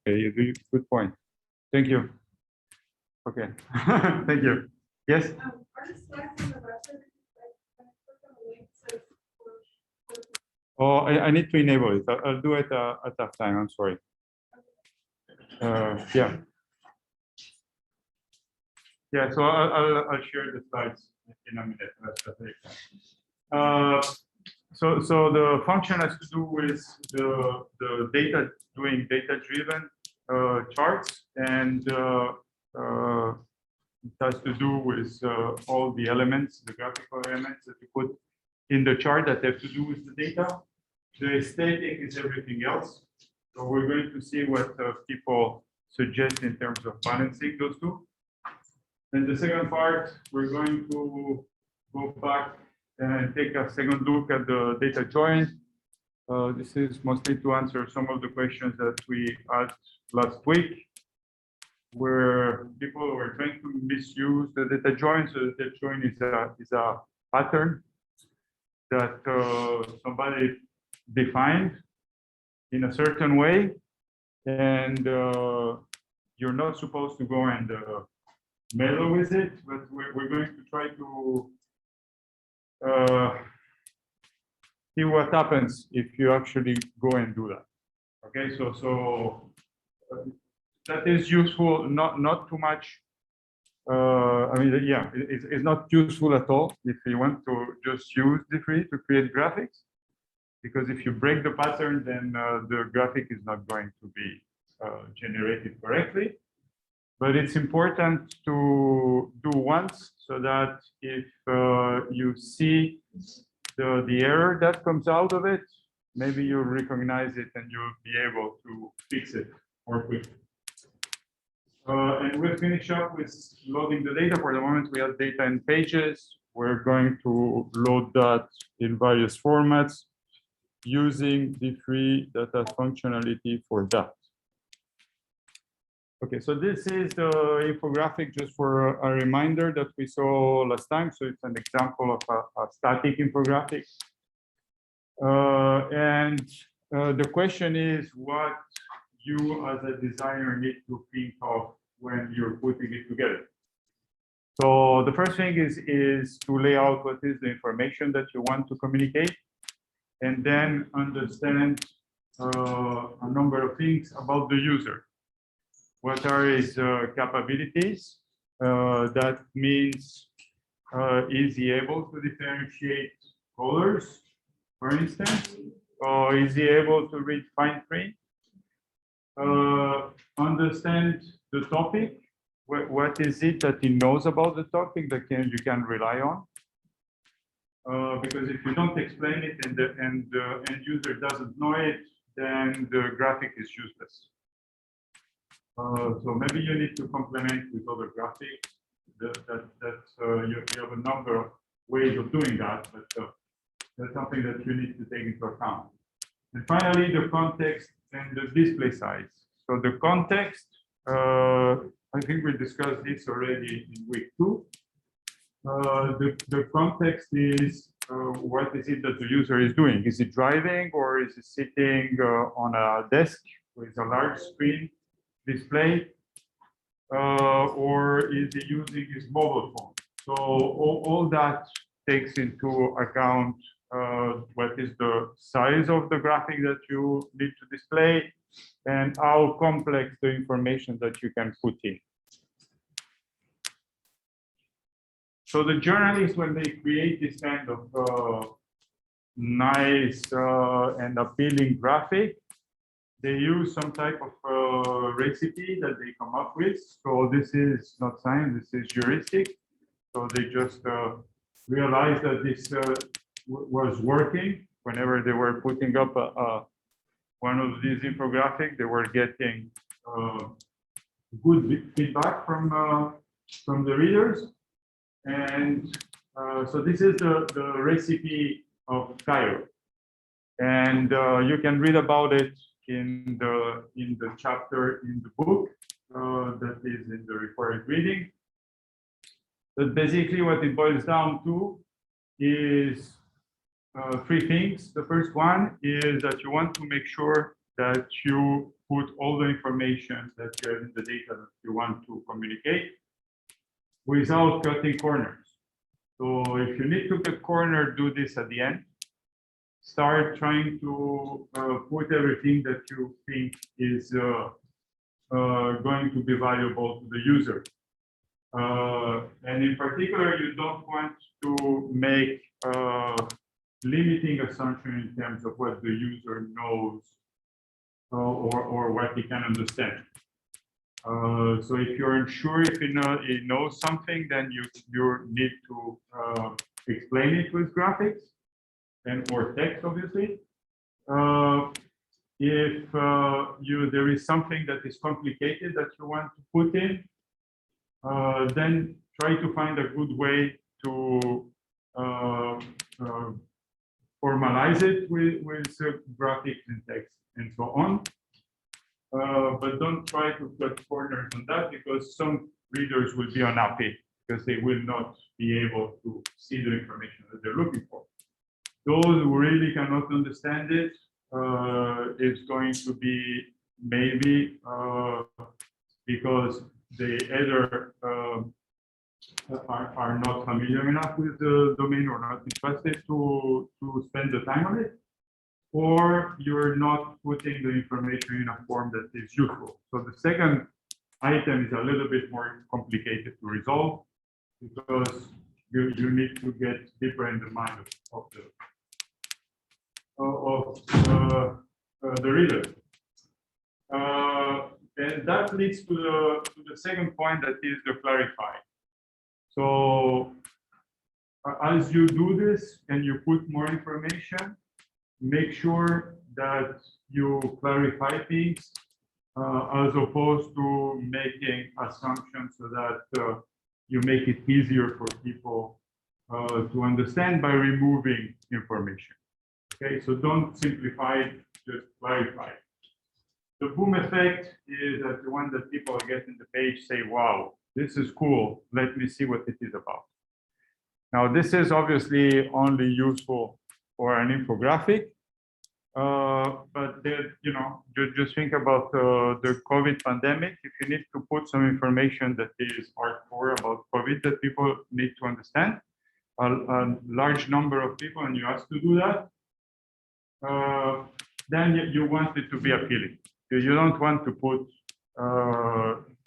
Okay, good point. Thank you. Okay, thank you. Yes? Oh, I need to enable it. I'll do it at that time. I'm sorry. Yeah. Yeah, so I'll share the slides in a minute. So the function has to do with the data, doing data-driven charts, and it has to do with all the elements, the graphical elements that you put in the chart that have to do with the data. The aesthetic is everything else. So we're going to see what people suggest in terms of balancing those two. And the second part, we're going to go back and take a second look at the data join. This is mostly to answer some of the questions that we asked last week, where people were trying to misuse the data join. So the data join is a pattern that somebody defined in a certain way, and you're not supposed to go and mellow with it, but we're going to try to see what happens if you actually go and do that. Okay, so that is useful, not too much. I mean, yeah, it's not useful at all if you want to just use D3 to create graphics, because if you break the pattern, then the graphic is not going to be generated correctly. But it's important to do once, so that if you see the error that comes out of it, maybe you'll recognize it and you'll be able to fix it more quickly. And we'll finish up with loading the data. For the moment, we have data in pages. We're going to load that in various formats using D3 data functionality for that. Okay, so this is the infographic, just for a reminder that we saw last time. So it's an example of a static infographic. The question is what you as a designer need to think of when you're putting it together. So the first thing is to lay out what is the information that you want to communicate, and then understand a number of things about the user. What are his capabilities? That means, is he able to differentiate colors, for instance? Or is he able to read fine print? Understand the topic. What is it that he knows about the topic that you can rely on? Because if you don't explain it and the end user doesn't know it, then the graphic is useless. So maybe you need to complement with other graphics. You have a number of ways of doing that, but that's something that you need to take into account. And finally, the context and the display size. So the context, I think we discussed this already in week 2. The context is what is it that the user is doing? Is he driving, or is he sitting on a desk with a large screen display, or is he using his mobile phone? So all that takes into account what is the size of the graphic that you need to display and how complex the information that you can put in. So the journalists, when they create this kind of nice and appealing graphic, they use some type of recipe that they come up with. So this is not science, this is heuristic. So they just realized that this was working. Whenever they were putting up one of these infographics, they were getting good feedback from the readers. And so this is the recipe of Cairo. And you can read about it in the chapter in the book that is in the required reading. But basically what it boils down to is 3 things. The first one is that you want to make sure that you put all the information that you have in the data that you want to communicate without cutting corners. So if you need to cut corner, do this at the end. Start trying to put everything that you think is going to be valuable to the user. And in particular, you don't want to make limiting assumption in terms of what the user knows or what he can understand. So if you're unsure if he knows something, then you need to explain it with graphics and or text, obviously. If there is something that is complicated that you want to put in, then try to find a good way to formalize it with graphics and text and so on. But don't try to cut corners on that, because some readers will be unhappy because they will not be able to see the information that they're looking for. Those who really cannot understand it, it's going to be maybe because they either are not familiar enough with the domain or not interested to spend the time on it, or you're not putting the information in a form that is useful. So the second item is a little bit more complicated to resolve, because you need to get deeper in the mind of the reader. And that leads to the second point, that is the clarify. So as you do this and you put more information, make sure that you clarify things as opposed to making assumptions, so that you make it easier for people to understand by removing information. Okay, so don't simplify it, just clarify. The boom effect is that the one that people get in the page say, wow, this is cool, let me see what it is about. Now, this is obviously only useful for an infographic, but then, just think about the COVID pandemic. If you need to put some information that is hardcore about COVID that people need to understand, a large number of people, and you ask to do that, then you want it to be appealing. You don't want to put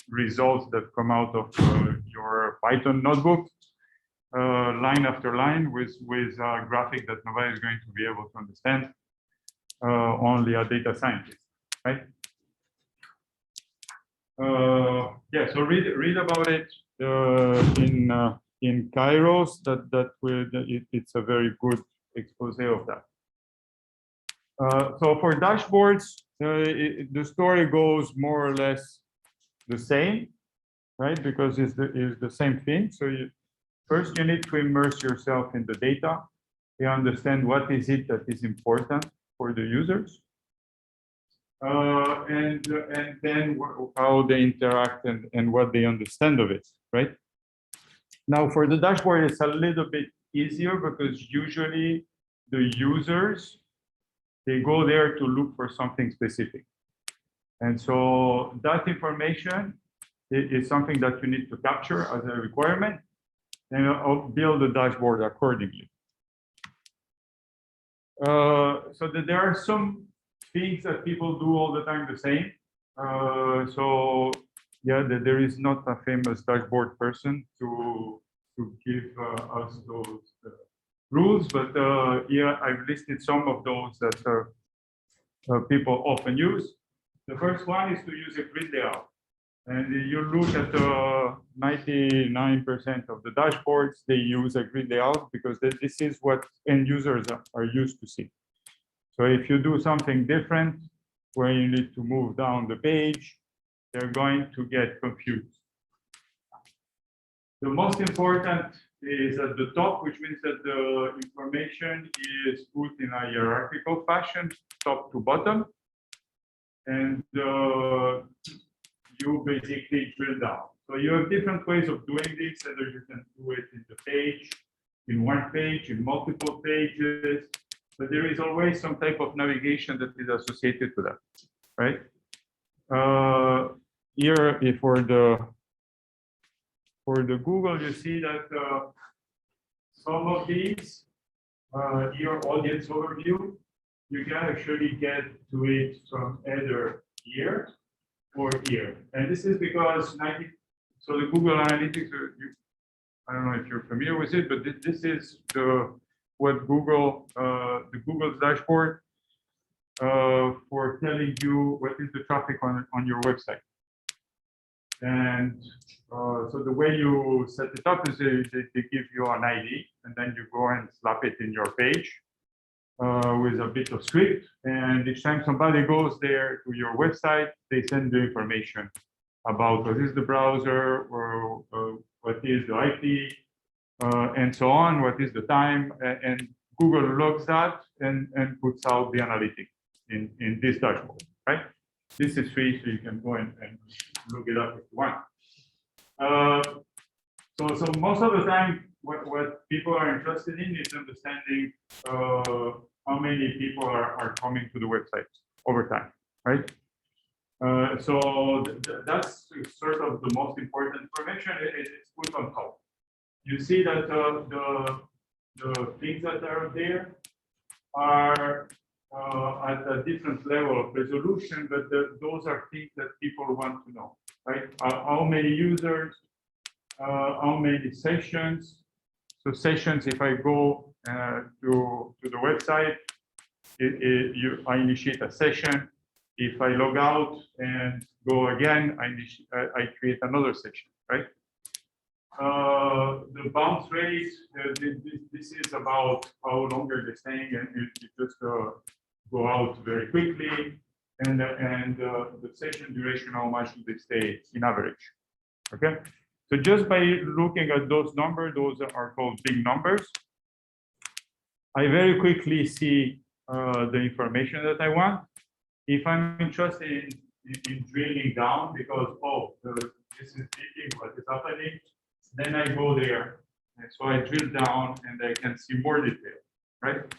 results that come out of your Python notebook, line after line, with a graphic that nobody is going to be able to understand, only a data scientist, right? Yeah, so read about it in Kairos. It's a very good expose of that. So for dashboards, the story goes more or less the same, right? Because it's the same thing. So first you need to immerse yourself in the data. You understand what is it that is important for the users, and then how they interact and what they understand of it, right? Now for the dashboard, it's a little bit easier, because usually the users, they go there to look for something specific. And so that information is something that you need to capture as a requirement, and build the dashboard accordingly. So that there are some things that people do all the time the same. So yeah, there is not a famous dashboard person to give us those rules, but yeah, I've listed some of those that people often use. The first one is to use a grid layout. And you look at 99% of the dashboards, they use a grid layout, because this is what end users are used to see. So if you do something different, where you need to move down the page, they're going to get confused. The most important is at the top, which means that the information is put in a hierarchical fashion, top to bottom. And you basically drill down. So you have different ways of doing this, whether you can do it in the page, in one page, in multiple pages, but there is always some type of navigation that is associated to that, right? Here, for the Google, you see that some of these, here audience overview, you can actually get to it from either here or here. And this is because so the Google Analytics, I don't know if you're familiar with it, but this is what Google, the Google's dashboard for telling you what is the traffic on your website. And so the way you set it up is they give you an ID, and then you go and slap it in your page with a bit of script. And each time somebody goes there to your website, they send the information about what is the browser, or what is the IP, and so on, what is the time, and Google logs that and puts out the analytics in this dashboard, right? This is free, so you can go and look it up if you want. So most of the time, what people are interested in is understanding how many people are coming to the website over time, right? So that's sort of the most important information. It's put on top. You see that the things that are there are at a different level of resolution, but those are things that people want to know, right? How many users, how many sessions. So sessions, if I go to the website, I initiate a session. If I log out and go again, I create another session, right? The bounce rate, this is about how long are they staying, and you just go out very quickly, and the session duration, how much do they stay in average, okay? So just by looking at those numbers, those are called big numbers. I very quickly see the information that I want. If I'm interested in drilling down because, this is peaking, what is happening, then I go there. And so I drill down and I can see more detail, right?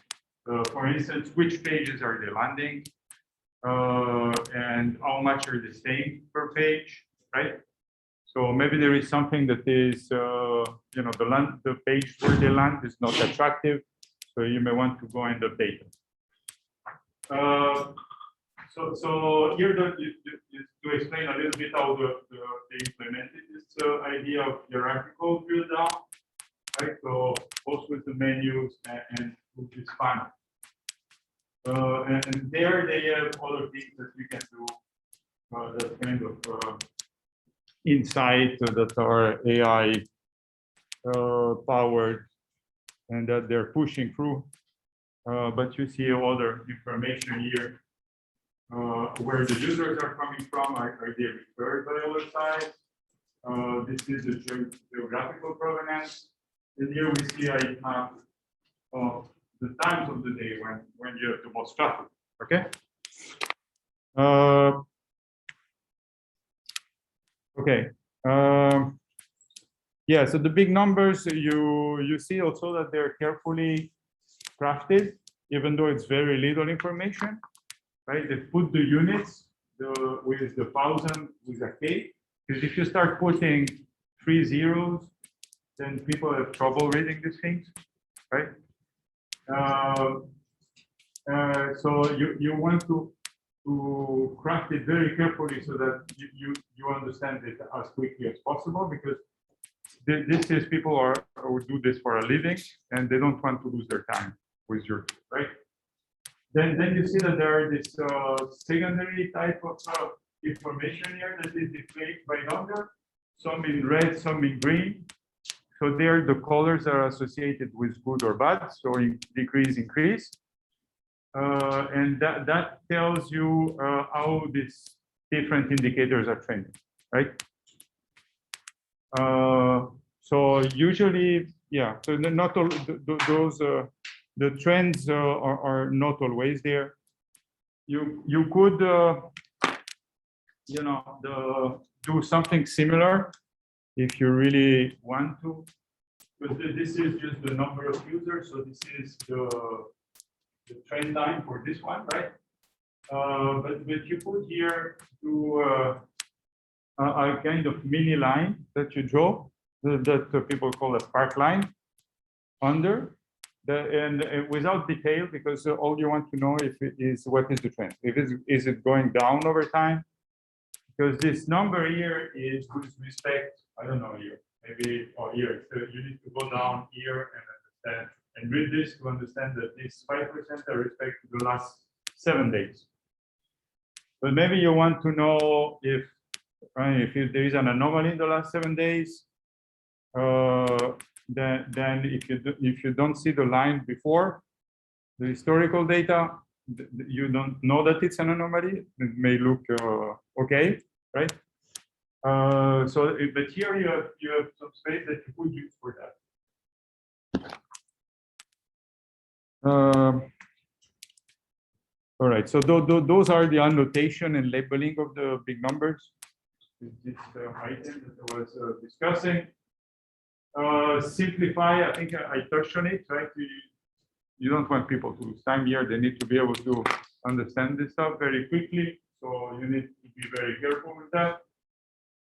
For instance, which pages are they landing, and how much are they staying per page, right? So maybe there is something that is, the page where they land is not attractive, so you may want to go and update it. So here to explain a little bit how they implemented this idea of hierarchical drill down, right? So both with the menus and with this panel. And there they have other things that you can do, that kind of insight that are AI powered and that they're pushing through. But you see other information here, where the users are coming from. Are they referred by other sites? This is the geographical provenance. And here we see I have the times of the day when you have the most traffic. Okay. Okay. Yeah. So the big numbers, you see also that they're carefully crafted, even though it's very little information. Right, they put the units with the 1,000 with a K, because if you start putting 3 zeros, then people have trouble reading these things, right? So you want to craft it very carefully so that you understand it as quickly as possible, because this is people who do this for a living and they don't want to lose their time with your tool, right? Then you see that there are this secondary type of information here that is displayed by number, some in red, some in green. So there the colors are associated with good or bad, so decrease, increase. And that tells you how these different indicators are trending, right? So usually, yeah, so not all those the trends are not always there. You could do something similar if you really want to, but this is just the number of users, so this is the trend time for this one, right? But you put here to a kind of mini line that you draw that people call a spark line under and without detail, because all you want to know if it is what is the trend. If is it going down over time? Because this number here is with respect, I don't know here, maybe or here. So you need to go down here and understand and read this to understand that these 5% are respect to the last 7 days. But maybe you want to know if there is an anomaly in the last 7 days. Then if you don't see the line before the historical data, you don't know that it's an anomaly. It may look okay, right? But here you have some space that you could use for that. All right, so those are the annotation and labeling of the big numbers. This item that I was discussing. Simplify, I think I touched on it, right? You don't want people to lose time here. They need to be able to understand this stuff very quickly. So you need to be very careful with that.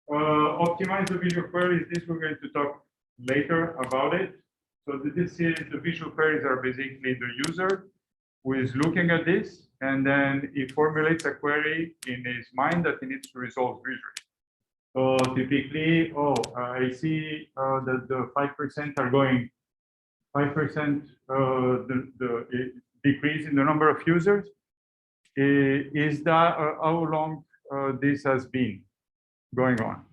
Optimize the visual queries. This we're going to talk later about it. So this is the visual queries are basically the user who is looking at this, and then he formulates a query in his mind that he needs to resolve visually. So typically, I see that the 5% are going 5% the decrease in the number of users. Is that how long this has been going on?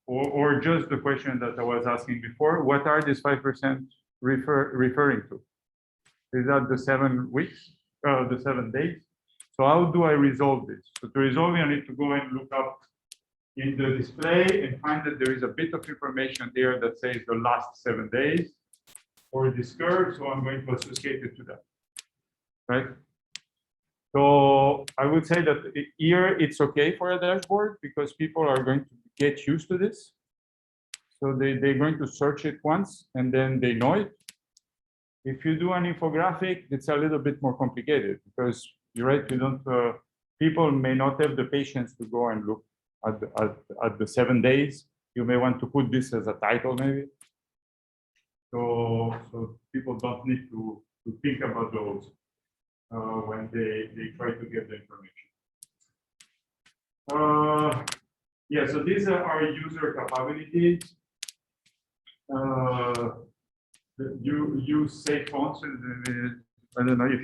Or just the question that I was asking before, what are these 5% referring to? Is that the 7 weeks, the 7 days? So how do I resolve this? So to resolve it, I need to go and look up in the display and find that there is a bit of information there that says the last 7 days for this curve. So I'm going to associate it to that, right? So I would say that here it's okay for a dashboard because people are going to get used to this. So they're going to search it once and then they know it. If you do an infographic, it's a little bit more complicated because you're right, you don't, people may not have the patience to go and look at the 7 days. You may want to put this as a title maybe. So people don't need to think about those when they try to get the information. Yeah, so these are our user capabilities. You use safe fonts. I don't know if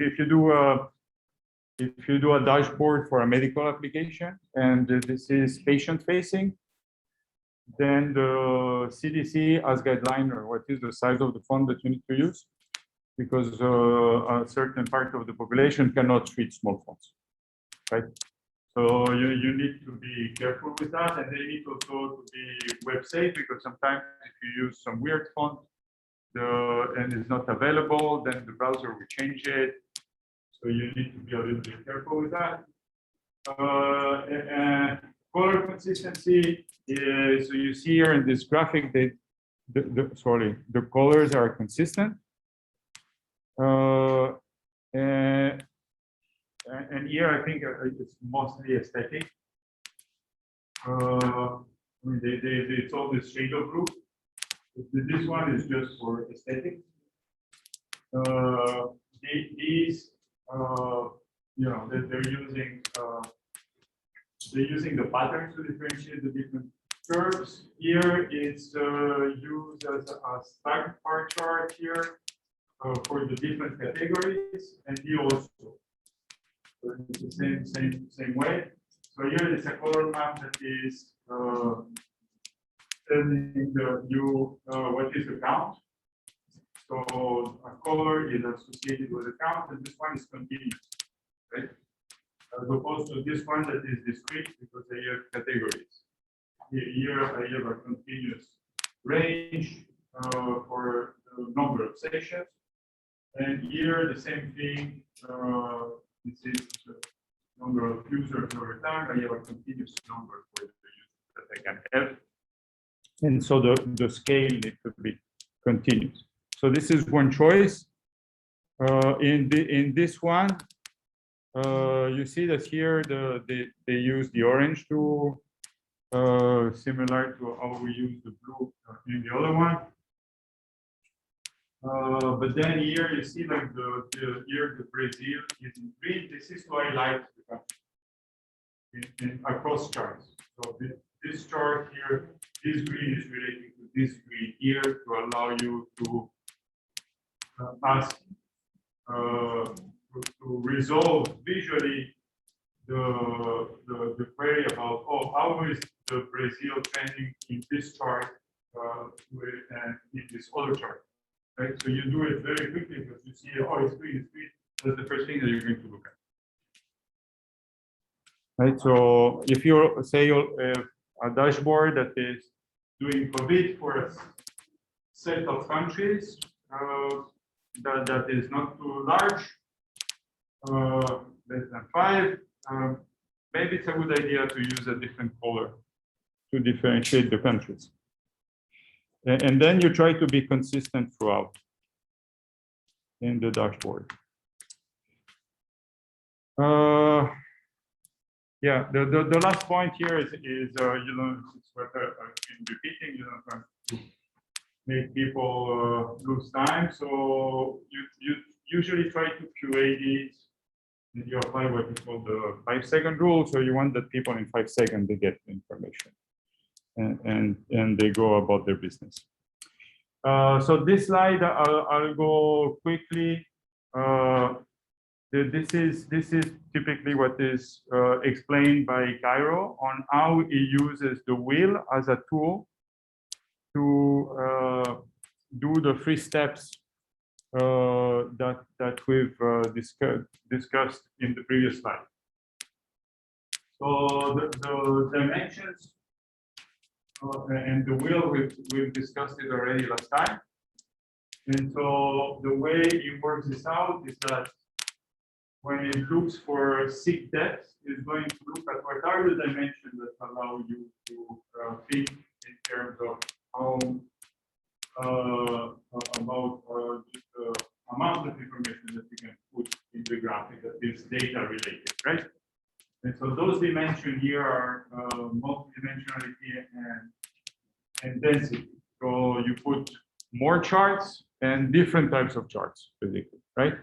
you do a dashboard for a medical application and this is patient facing, then the CDC has guideline or what is the size of the font that you need to use, because a certain part of the population cannot read small fonts, right? So you need to be careful with that, and they need also to be web safe, because sometimes if you use some weird font and it's not available, then the browser will change it. So you need to be a little bit careful with that. Color consistency. So you see here in this graphic that the colors are consistent. And here I think it's mostly aesthetic. I mean, they told this shade of blue. This one is just for aesthetic. These, you know, they're using the patterns to differentiate the different curves. Here it's used as a stacked bar chart here for the different categories, and here also. So it's the same way. So here it's a color map that is telling you what is the count. So a color is associated with a count, and this one is continuous, right? As opposed to this one that is discrete because they have categories. Here I have a continuous range for the number of sessions. And here the same thing, this is the number of users over time. I have a continuous number for the users that I can have. And so the scale needs to be continuous. So this is one choice. In this one, You see that here they use the orange to similar to how we use the blue in the other one. But then here you see like here the Brazil is in green. This is to highlight the country in across charts. So this chart here, this green is related to this green here to allow you to ask to resolve visually the query about how is the Brazil trending in this chart and in this other chart. Right, so you do it very quickly because you see, it's green, it's green. That's the first thing that you're going to look at. Right, so if you say a dashboard that is doing COVID for a set of countries that is not too large, less than 5, maybe it's a good idea to use a different color to differentiate the countries. And then you try to be consistent throughout in the dashboard. Yeah, the last point here is you know, it's what I've been repeating, you know, trying to make people lose time. So you usually try to QA these, and you apply what is called the 5-second rule. So you want that people in 5 seconds they get the information. And they go about their business. So this slide, I'll go quickly. This is typically what is explained by Cairo on how he uses the wheel as a tool to do the 3 steps that we've discussed in the previous slide. So the dimensions and the wheel, we've discussed it already last time. And so the way it works this out is that when it looks for seek depth, it's going to look at what are the dimensions that allow you to think in terms of how about the amount of information that you can put in the graphic that is data related, right? And so those dimensions here are multidimensionality and density. So you put more charts and different types of charts, basically, right?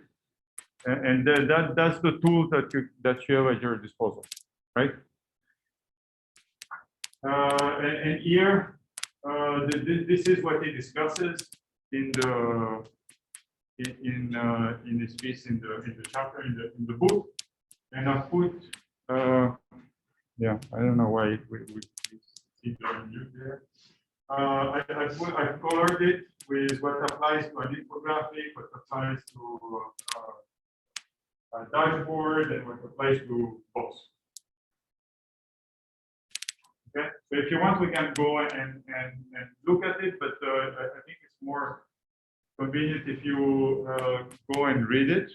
And that's the tool that you have at your disposal, right? And here, this is what he discusses in his piece in the chapter in the book, and I put. Yeah, I don't know why we see the mute there. I colored it with what applies to an infographic, what applies to a dashboard, and what applies to both. Okay, so if you want, we can go and look at it, but I think it's more convenient if you go and read it.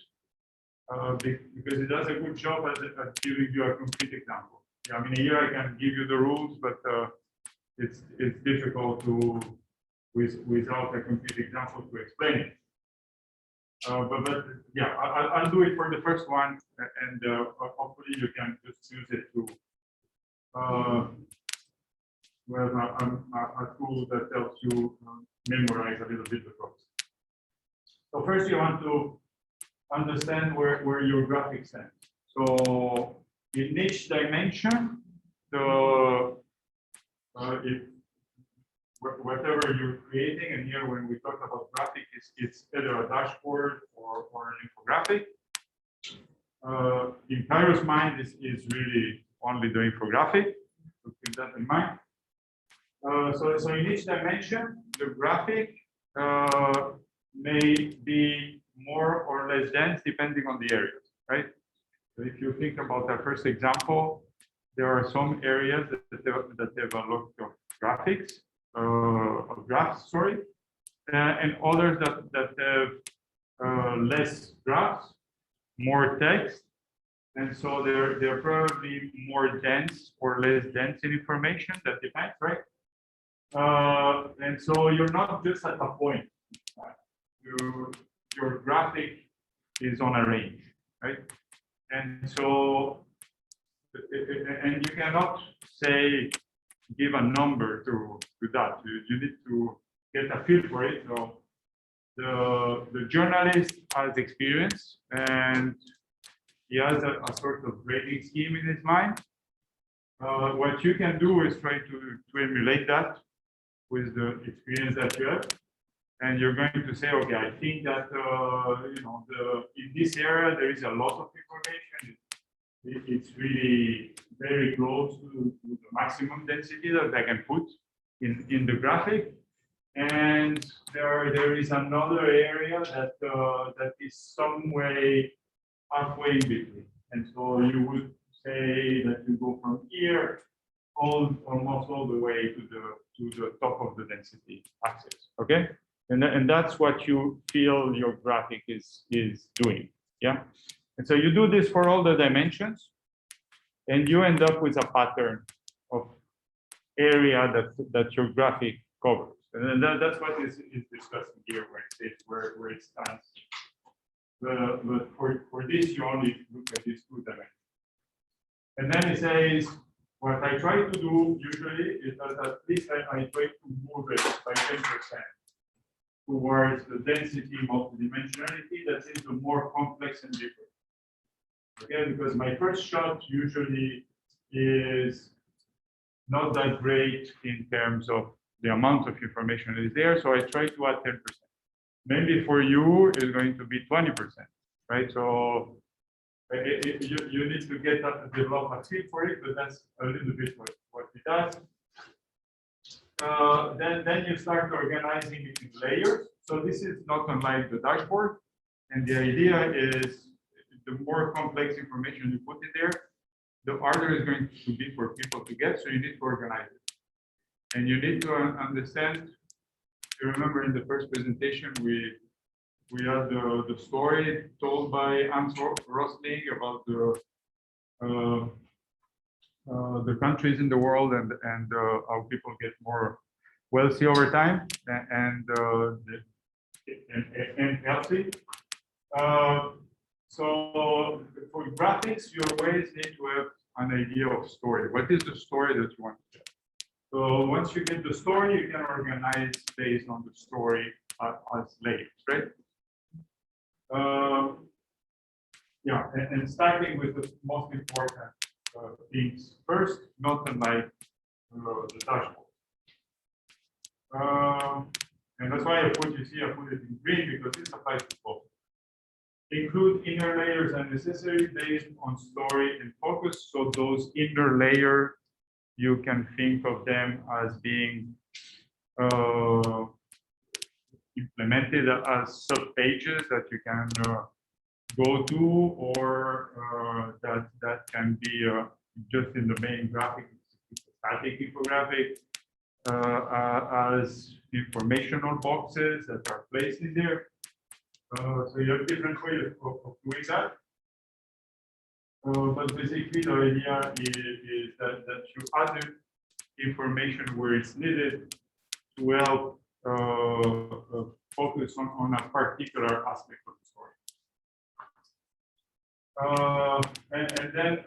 Because it does a good job at giving you a concrete example. Yeah, I mean, here I can give you the rules, but it's difficult to without a concrete example to explain it. But yeah, I'll do it for the first one, and hopefully you can just use it to well, a tool that helps you memorize a little bit the process. So first, you want to understand where your graphic stands. So in each dimension, whatever you're creating, and here when we talk about graphic, it's either a dashboard or an infographic. In Cairo's mind, this is really only the infographic, so keep that in mind. So in each dimension, the graphic may be more or less dense depending on the areas, right? So if you think about our first example, there are some areas that have a lot of graphics, graphs, sorry, and others that have less graphs, more text, and so they're probably more dense or less dense in information. That depends, right? And so you're not just at a point. Your graphic is on a range, right? And so, and you cannot say, give a number to that. You need to get a feel for it. So the journalist has experience and he has a sort of grading scheme in his mind. What you can do is try to emulate that with the experience that you have. And you're going to say, okay, I think that, you know, in this area, there is a lot of information. It's really very close to the maximum density that I can put in the graphic. And there is another area that that is some way halfway in between. And so you would say that you go from here almost all the way to the top of the density axis. Okay, and that's what you feel your graphic is doing. Yeah, and so you do this for all the dimensions, and you end up with a pattern of area that your graphic covers. And that's what is discussed here, where it says where it stands. But for this, you only look at these two dimensions. And then it says, what I try to do usually is that at least I try to move it by 10% towards the density multidimensionality that is the more complex and different. Okay, because my first shot usually is not that great in terms of the amount of information that is there. So I try to add 10%. Maybe for you, it's going to be 20%, right? So you need to develop a feel for it, but that's a little bit what it does. Then you start organizing it in layers. So this is not unlike the dashboard. And the idea is the more complex information you put in there, the harder it's going to be for people to get. So you need to organize it. And you need to understand, you remember in the first presentation, we had the story told by Hans Rosling about the countries in the world and how people get more wealthy over time and healthy. So for graphics, you always need to have an idea of story. What is the story that you want to tell? So once you get the story, you can organize based on the story as layers, right? Yeah, and starting with the most important things first, not unlike the dashboard. And that's why I put it in green, because this applies to both. Include inner layers as necessary based on story and focus. So those inner layers, you can think of them as being implemented as sub-pages that you can go to, or that can be just in the main graphic, static infographic, as informational boxes that are placed in there. So you have different ways of doing that. But basically, the idea is that you add information where it's needed to help focus on a particular aspect of the story. And then,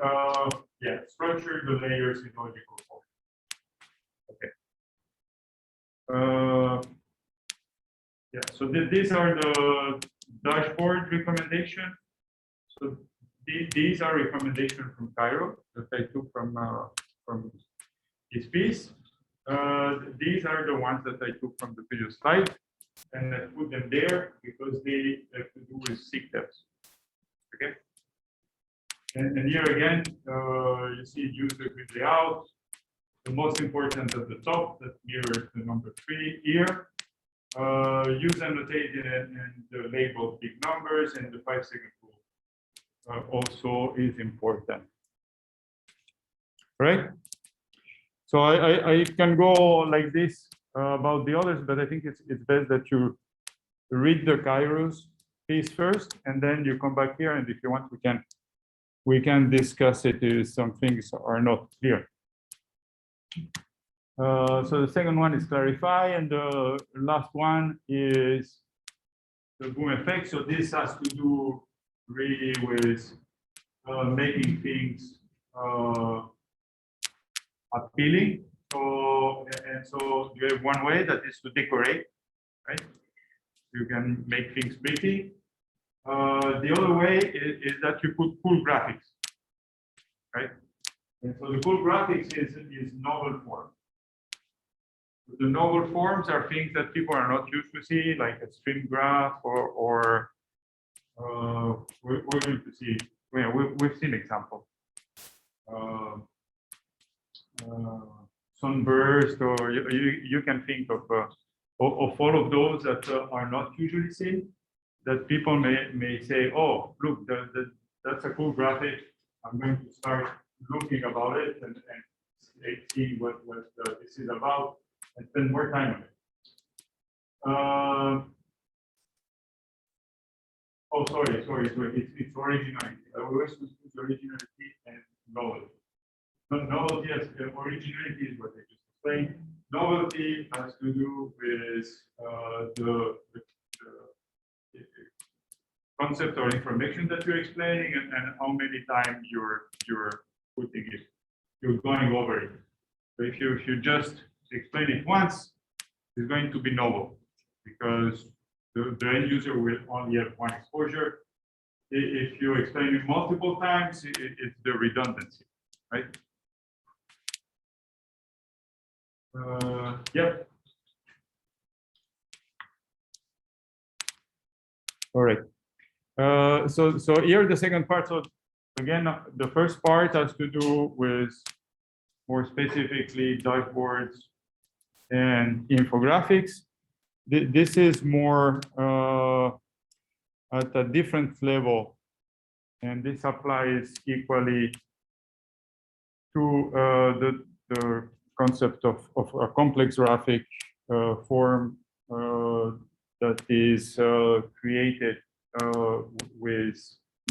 yeah, structure the layers in logical form. Okay. Yeah, so these are the dashboard recommendations. So these are recommendations from Cairo that I took from his piece. These are the ones that I took from the previous slide, and I put them there because they have to do with seek depths. Okay. And here again, you see user grid layout. The most important at the top, that mirrors the number 3 here. Use annotated and the labeled big numbers, and the 5-second rule also is important. Right? So I can go like this about the others, but I think it's best that you read the Kairos piece first, and then you come back here, and if you want, we can discuss it if some things are not clear. So the second one is clarify, and the last one is the boom effect. So this has to do really with making things appealing. So you have one way that is to decorate, right? You can make things pretty. The other way is that you put cool graphics, right? And so the cool graphics is novel form. The novel forms are things that people are not used to see, like a stream graph or we're going to see. We've seen examples. Sunburst, or you can think of all of those that are not usually seen, that people may say, oh, look, that's a cool graphic. I'm going to start looking about it and see what this is about and spend more time on it. Oh, sorry. It's originality. I always use originality and novelty. Novelty as originality is what I just explained. Novelty has to do with the concept or information that you're explaining and how many times you're putting it, you're going over it. So if you just explain it once, it's going to be novel because the end user will only have one exposure. If you explain it multiple times, it's the redundancy, right? Yeah. All right. So here the second part. So again, the first part has to do with more specifically dashboards and infographics. This is more at a different level, and this applies equally to the concept of a complex graphic form that is created with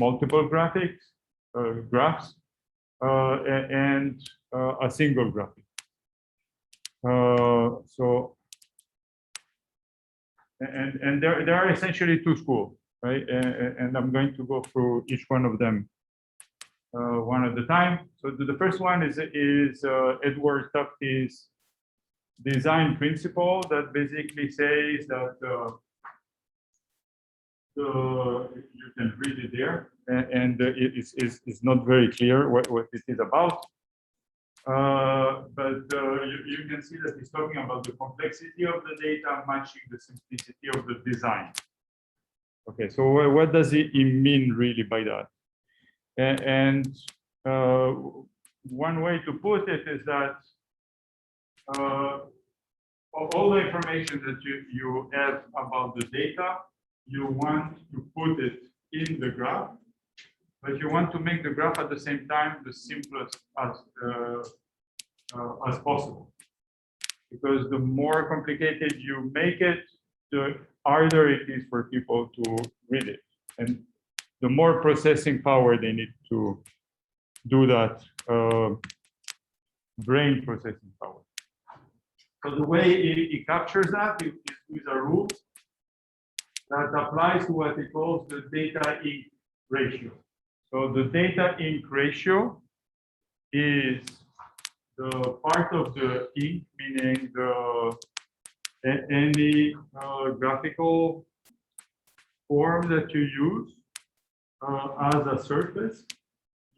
multiple graphics, graphs, and a single graphic. And there are essentially two schools, right? And I'm going to go through each one of them one at a time. So the first one is Edward Tufte's design principle that basically says that you can read it there, and it's not very clear what it is about. But you can see that he's talking about the complexity of the data matching the simplicity of the design. Okay, so what does he mean really by that? And one way to put it is that all the information that you have about the data, you want to put it in the graph, but you want to make the graph at the same time the simplest as possible. Because the more complicated you make it, the harder it is for people to read it. And the more processing power they need to do that, brain processing power. So the way he captures that is with a rule that applies to what he calls the data ink ratio. So the data ink ratio is the part of the ink, meaning any graphical form that you use as a surface,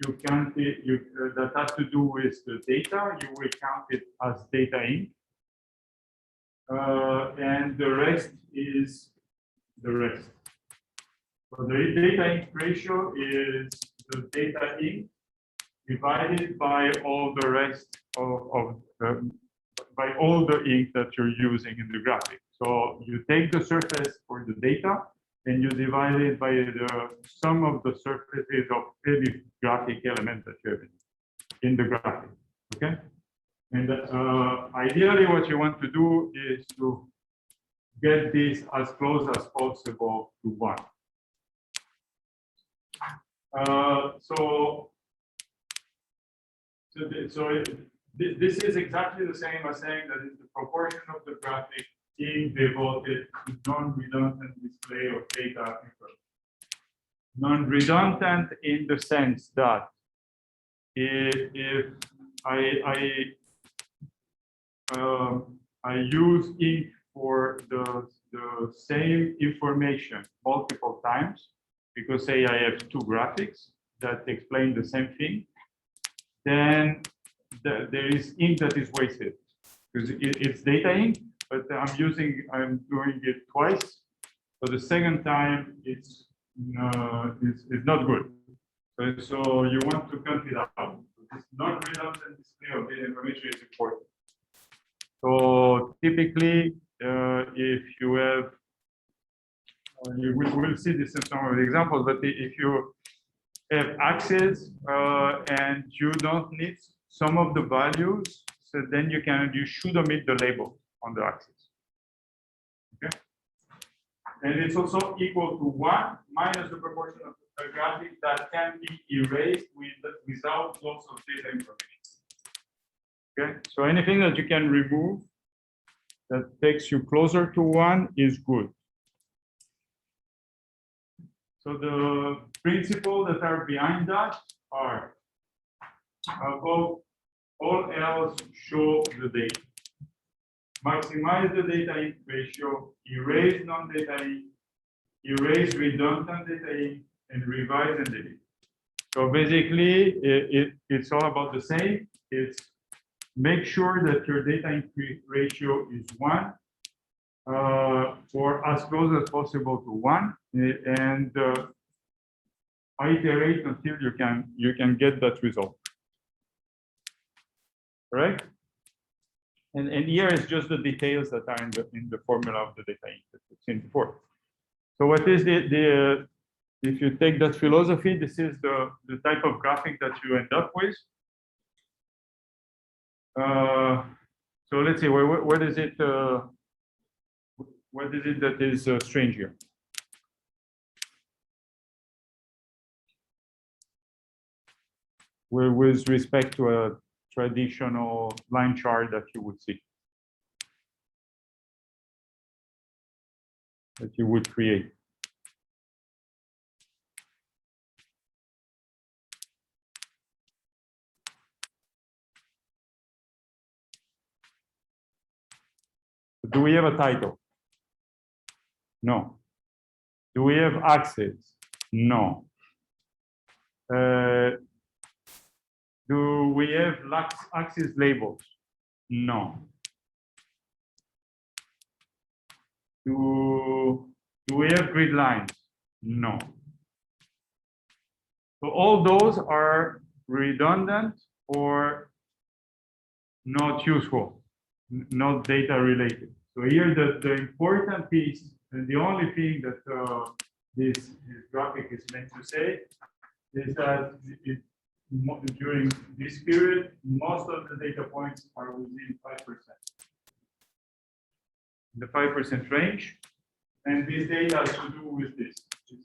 you count it. That has to do with the data. You will count it as data ink, and the rest is the rest. So the data ink ratio is the data ink divided by all the rest by all the ink that you're using in the graphic. So you take the surface for the data and you divide it by the sum of the surfaces of any graphic element that you have in the graphic. Okay. And ideally, what you want to do is to get this as close as possible to 1. This is exactly the same as saying that it's the proportion of the graphic ink devoted to non-redundant display of data. Non-redundant in the sense that if I use ink for the same information multiple times, because say I have two graphics that explain the same thing, then there is ink that is wasted because it's data ink, but I'm doing it twice. So the second time it's not good. So you want to cut it out. This non-redundant display of data information is important. So typically, if you have, you will see this in some of the examples, but if you have axes and you don't need some of the values, so then you should omit the label on the axis. Okay. And it's also equal to 1 minus the proportion of the graphic that can be erased without loss of data information. Okay, so anything that you can remove that takes you closer to 1 is good. So the principles that are behind that are above all else, show the data. Maximize the data ink ratio, erase non-data ink, erase redundant data ink, and revise and delete. So basically, it's all about the same. It's make sure that your data ink ratio is 1 or as close as possible to 1, and iterate until you can get that result. Correct? And here is just the details that are in the formula of the data ink that we've seen before. So what is if you take that philosophy, this is the type of graphic that you end up with. So let's see, what is it? What is it that is strange here? With respect to a traditional line chart that you would see, that you would create. Do we have a title? No. Do we have axes? No. Do we have axis labels? No. Do we have grid lines? No. So all those are redundant or not useful, not data related. So here the important piece and the only thing that this graphic is meant to say is that during this period, most of the data points are within 5%. The 5% range, and this data has to do with this.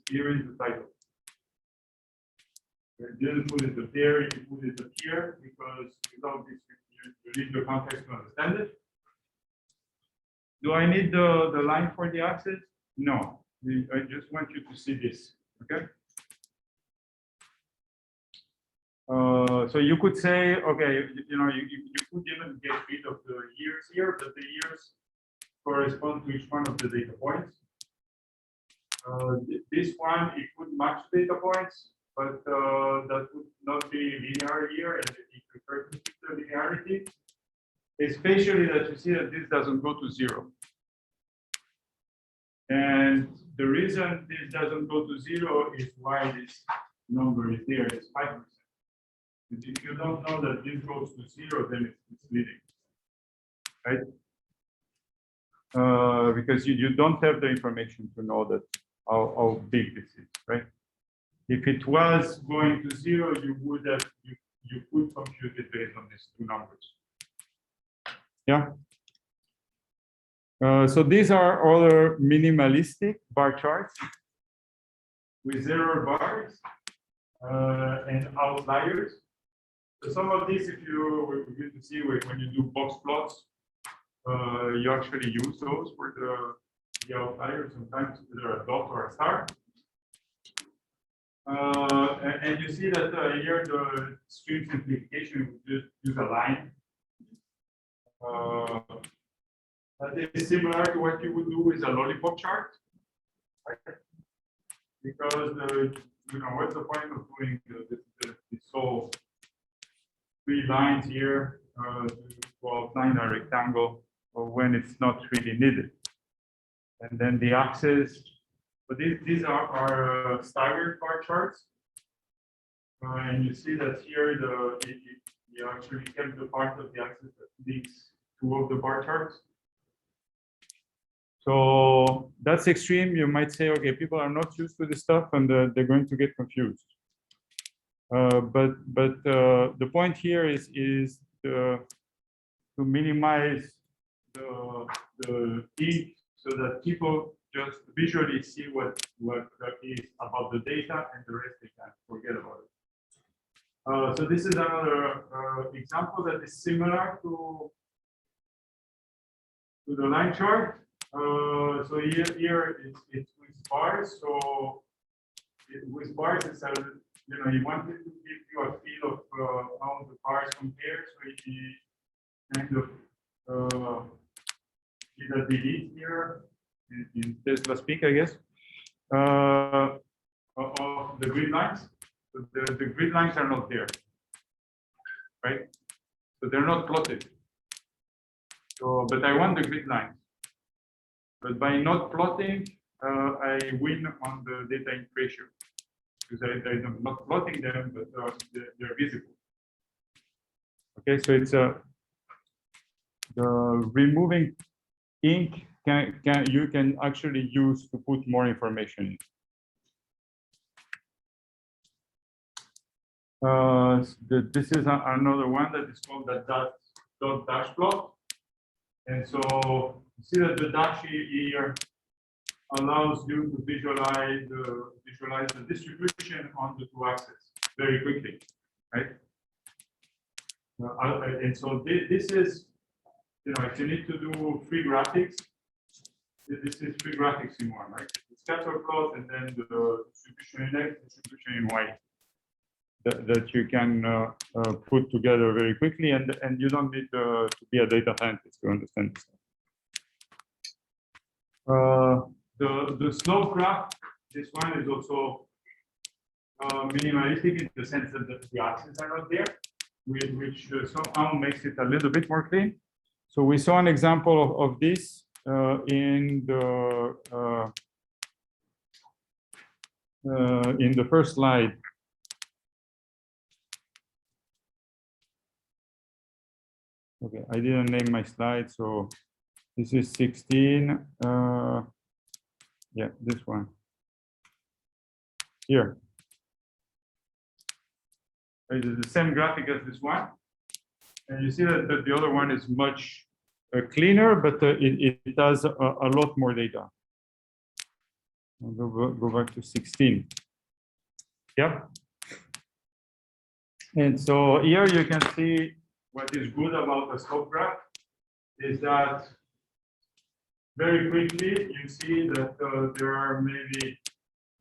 Here is the title. You didn't put it up there, you put it up here, because without this, you need the context to understand it. Do I need the line for the axis? No, I just want you to see this, okay? So you could say, okay, you could even get rid of the years here, but the years correspond to each one of the data points. This one, it would match data points, but that would not be linear here, and it refers to the linearity, especially that you see that this doesn't go to 0. And the reason this doesn't go to 0 is why this number is there, it's 5%. If you don't know that this goes to 0, then it's leading, right? Because you don't have the information to know that how big this is, right? If it was going to 0, you would have you could compute it based on these two numbers. Yeah. So these are other minimalistic bar charts with error bars and outliers. So some of these, if you get to see when you do box plots, you actually use those for the outliers. Sometimes either a dot or a star. And you see that here the stream simplification would just use a line. That is similar to what you would do with a lollipop chart, right? Because what's the point of doing this whole 3 lines here to outline a rectangle when it's not really needed? And then the axis, but these are staggered bar charts. And you see that here you actually kept the part of the axis that links 2 of the bar charts. So that's extreme. You might say, okay, people are not used to this stuff and they're going to get confused. But the point here is to minimize the ink so that people just visually see what is about the data, and the rest they can forget about it. So this is another example that is similar to the line chart. So here it's with bars. So with bars, it's he wanted to give you a feel of how the bars compare. So he kind of did a delete here in Tesla speak, I guess, of the grid lines. So the grid lines are not there, right? So they're not plotted. So, but I want the grid lines. But by not plotting, I win on the data ink ratio because I'm not plotting them, but they're visible. Okay, so it's the removing ink you can actually use to put more information in. This is another one that is called the dot dash plot. And so you see that the dash here allows you to visualize the distribution on the 2 axes very quickly, right? And so this is, if you need to do free graphics, this is free graphics in one, right? The scatter plot and then the distribution in X, distribution in Y. That you can put together very quickly, and you don't need to be a data scientist to understand this. The slope graph, this one is also minimalistic in the sense that the axes are not there, which somehow makes it a little bit more clean. So we saw an example of this in the first slide. Okay, I didn't name my slide, so this is 16. Yeah, this one here. It is the same graphic as this one, and you see that the other one is much cleaner, but it has a lot more data. I'll go back to 16. Yeah. And so here you can see what is good about the slope graph is that very quickly you see that there are maybe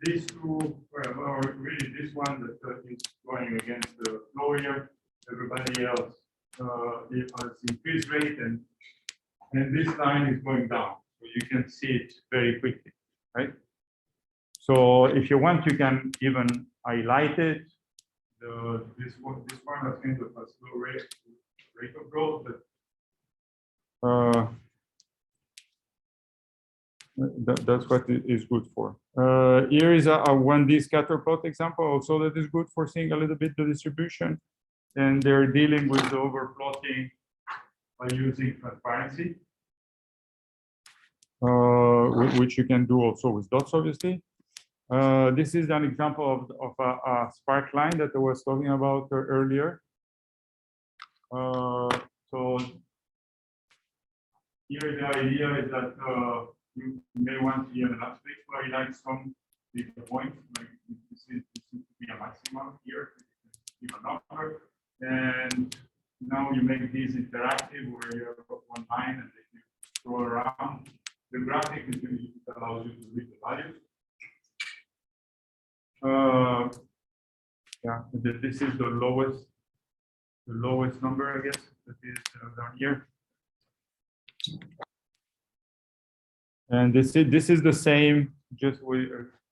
these 2, or really this one that is going against the flow here. Everybody else has increased rate, and this line is going down. So you can see it very quickly, right? So if you want, you can even highlight it. This one has kind of a slow rate of growth, but that's what it is good for. Here is a 1D scatter plot example also that is good for seeing a little bit the distribution, and they're dealing with the overplotting by using transparency, which you can do also with dots, obviously. This is an example of a spark line that I was talking about earlier. So here the idea is that you may want to highlight some data points. Like this seems to be a maximum here, give a number, and now you make these interactive where you have 1 line and then you scroll around the graphic. It allows you to read the values. Yeah, this is the lowest number, I guess, that is down here. And this is the same, just with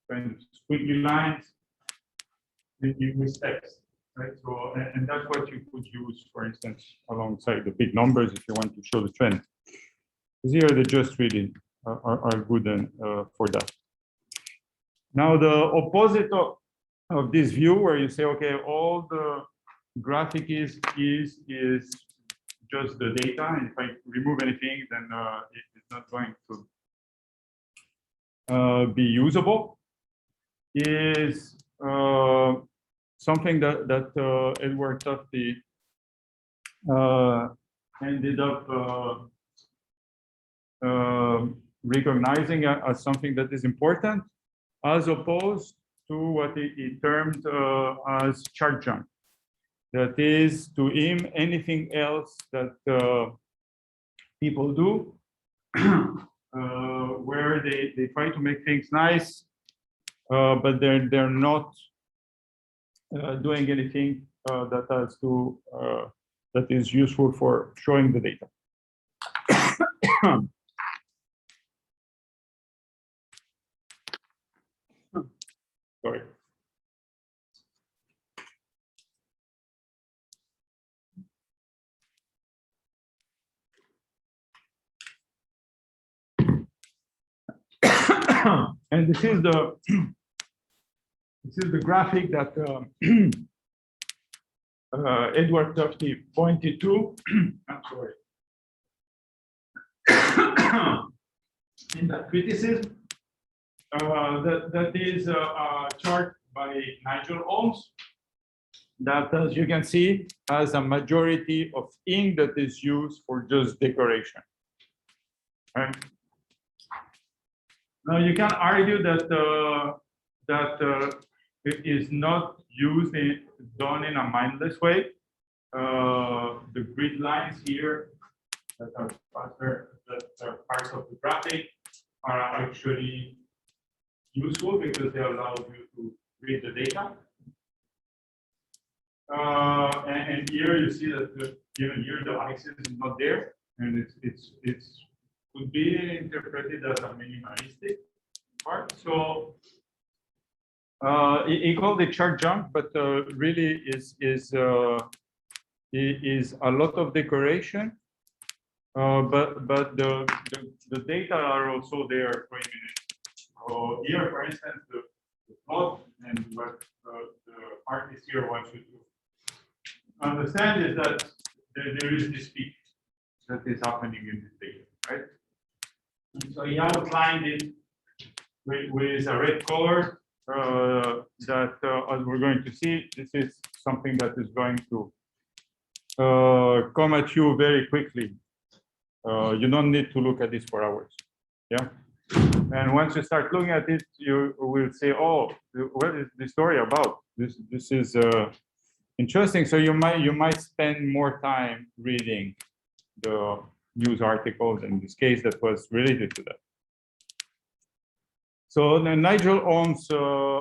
kind of squiggly lines with steps, right? So, and that's what you could use, for instance, alongside the big numbers if you want to show the trend. Because here they just really are good for that. Now the opposite of this view, where you say, okay, all the graphic is just the data, and if I remove anything, then it's not going to be usable, is something that Edward Tufte ended up recognizing as something that is important, as opposed to what he termed as chart junk. That is, to him, anything else that people do where they try to make things nice, but they're not doing anything that is useful for showing the data. Sorry. And this is the graphic that Edward Tufte pointed to. I'm sorry. In that criticism, that is a chart by Nigel Holmes that, as you can see, has a majority of ink that is used for just decoration. Right? Now you can argue that it is not done in a mindless way. The grid lines here that are parts of the graphic are actually useful because they allow you to read the data. And here you see that even here the axis is not there, and it's could be interpreted as a minimalistic part. So he called it chart junk, but really is a lot of decoration. But the data are also there prominent. So here, for instance, the plot and what the artist here wants you to understand is that there is this peak that is happening in this data, right? And so he outlined it with a red color that, as we're going to see, this is something that is going to come at you very quickly. You don't need to look at this for hours. Yeah. And once you start looking at it, you will say, "Oh, what is the story about? This is interesting." So you might spend more time reading the news articles in this case that was related to that. So the Nigel Holmes'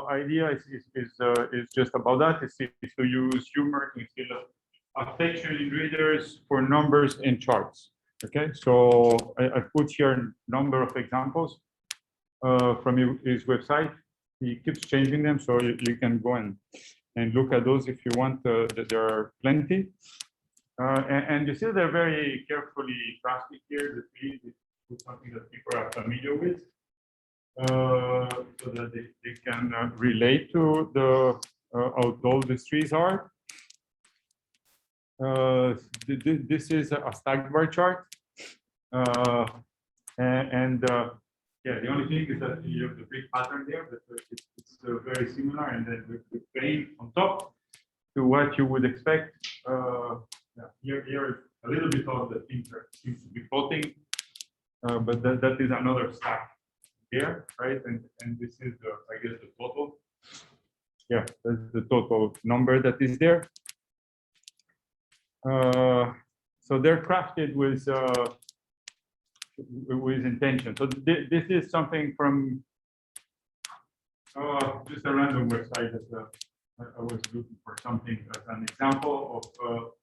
idea is just about that. Is to use humor to instill affection in readers for numbers and charts. Okay, so I put here a number of examples from his website. He keeps changing them, so you can go and look at those if you want. There are plenty. And you see they're very carefully crafted here. The trees is something that people are familiar with, so that they can relate to how tall the trees are. This is a stacked bar chart, yeah, the only thing is that you have the big pattern there, but it's very similar, and then the plane on top to what you would expect. Yeah, here a little bit of the things seems to be floating, but that is another stack here, right? And this is I guess the total. Yeah, that's the total number that is there. So they're crafted with intention. So this is something from Just a random website that I was looking for something as an example of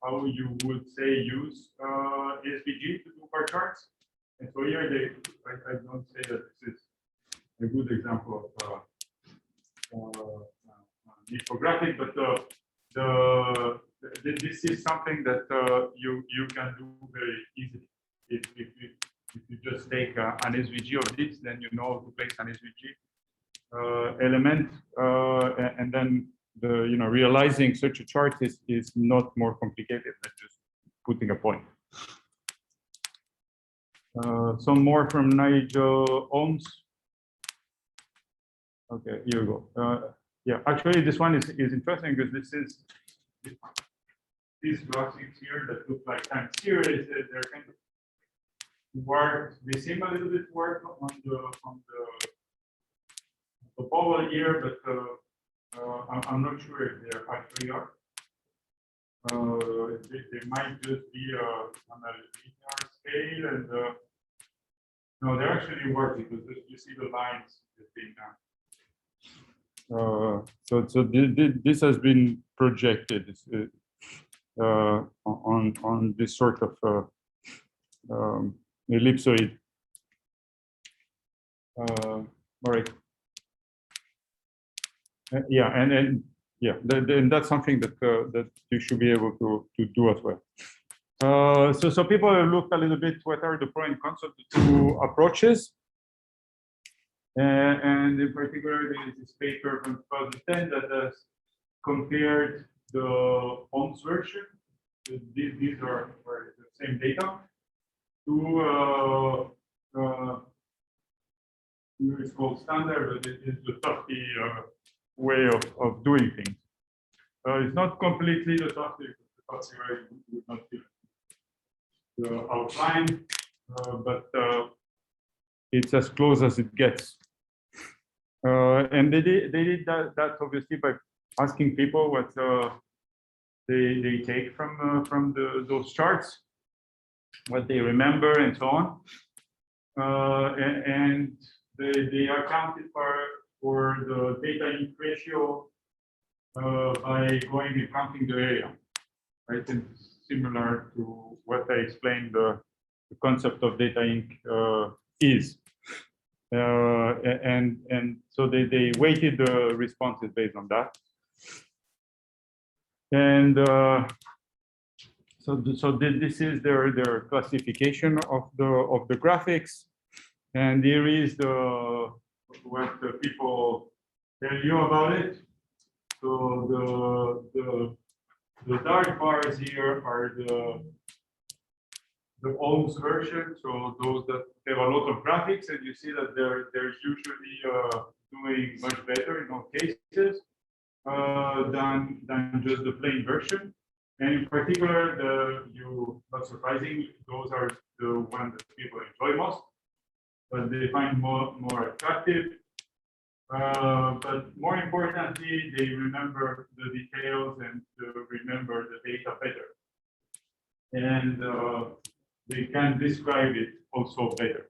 how you would say use SVG to do bar charts. And so here I don't say that this is a good example of infographic, but this is something that you can do very easily. If you just take an SVG of this, then you know how to place an SVG element, and then realizing such a chart is not more complicated than just putting a point. Some more from Nigel Ohms. Okay, here we go. Yeah, actually, this one is interesting because this is these graphics here that look like time series. They're kind of work. They seem a little bit work on the bubble here, but I'm not sure if they actually are. They might just be on a linear scale, and no, they actually work because you see the lines between. So this has been projected on this sort of ellipsoid. All right. Yeah, and yeah, and that's something that that you should be able to do as well. So people have looked a little bit what are the pro and cons of the two approaches. And in particular, there is this paper from 2010 that has compared the Ohms version. These are the same data to it's called standard, but it is the Tufte way of doing things. It's not completely the Tufte, because the Tufte way would not be the outline, but it's as close as it gets. And they did that obviously by asking people what they take from those charts, what they remember, and so on. And they accounted for the data ink ratio by going and counting the area, right? And similar to what I explained, the concept of data ink is. And so they weighted the responses based on that. And so this is their classification of the graphics. And here is what the people tell you about it. So the dark bars here are the Ohms version. So those that have a lot of graphics, and you see that they're usually doing much better in all cases than just the plain version. And in particular, not surprisingly, those are the ones that people enjoy most, but they find more attractive. But more importantly, they remember the details and remember the data better. And they can describe it also better.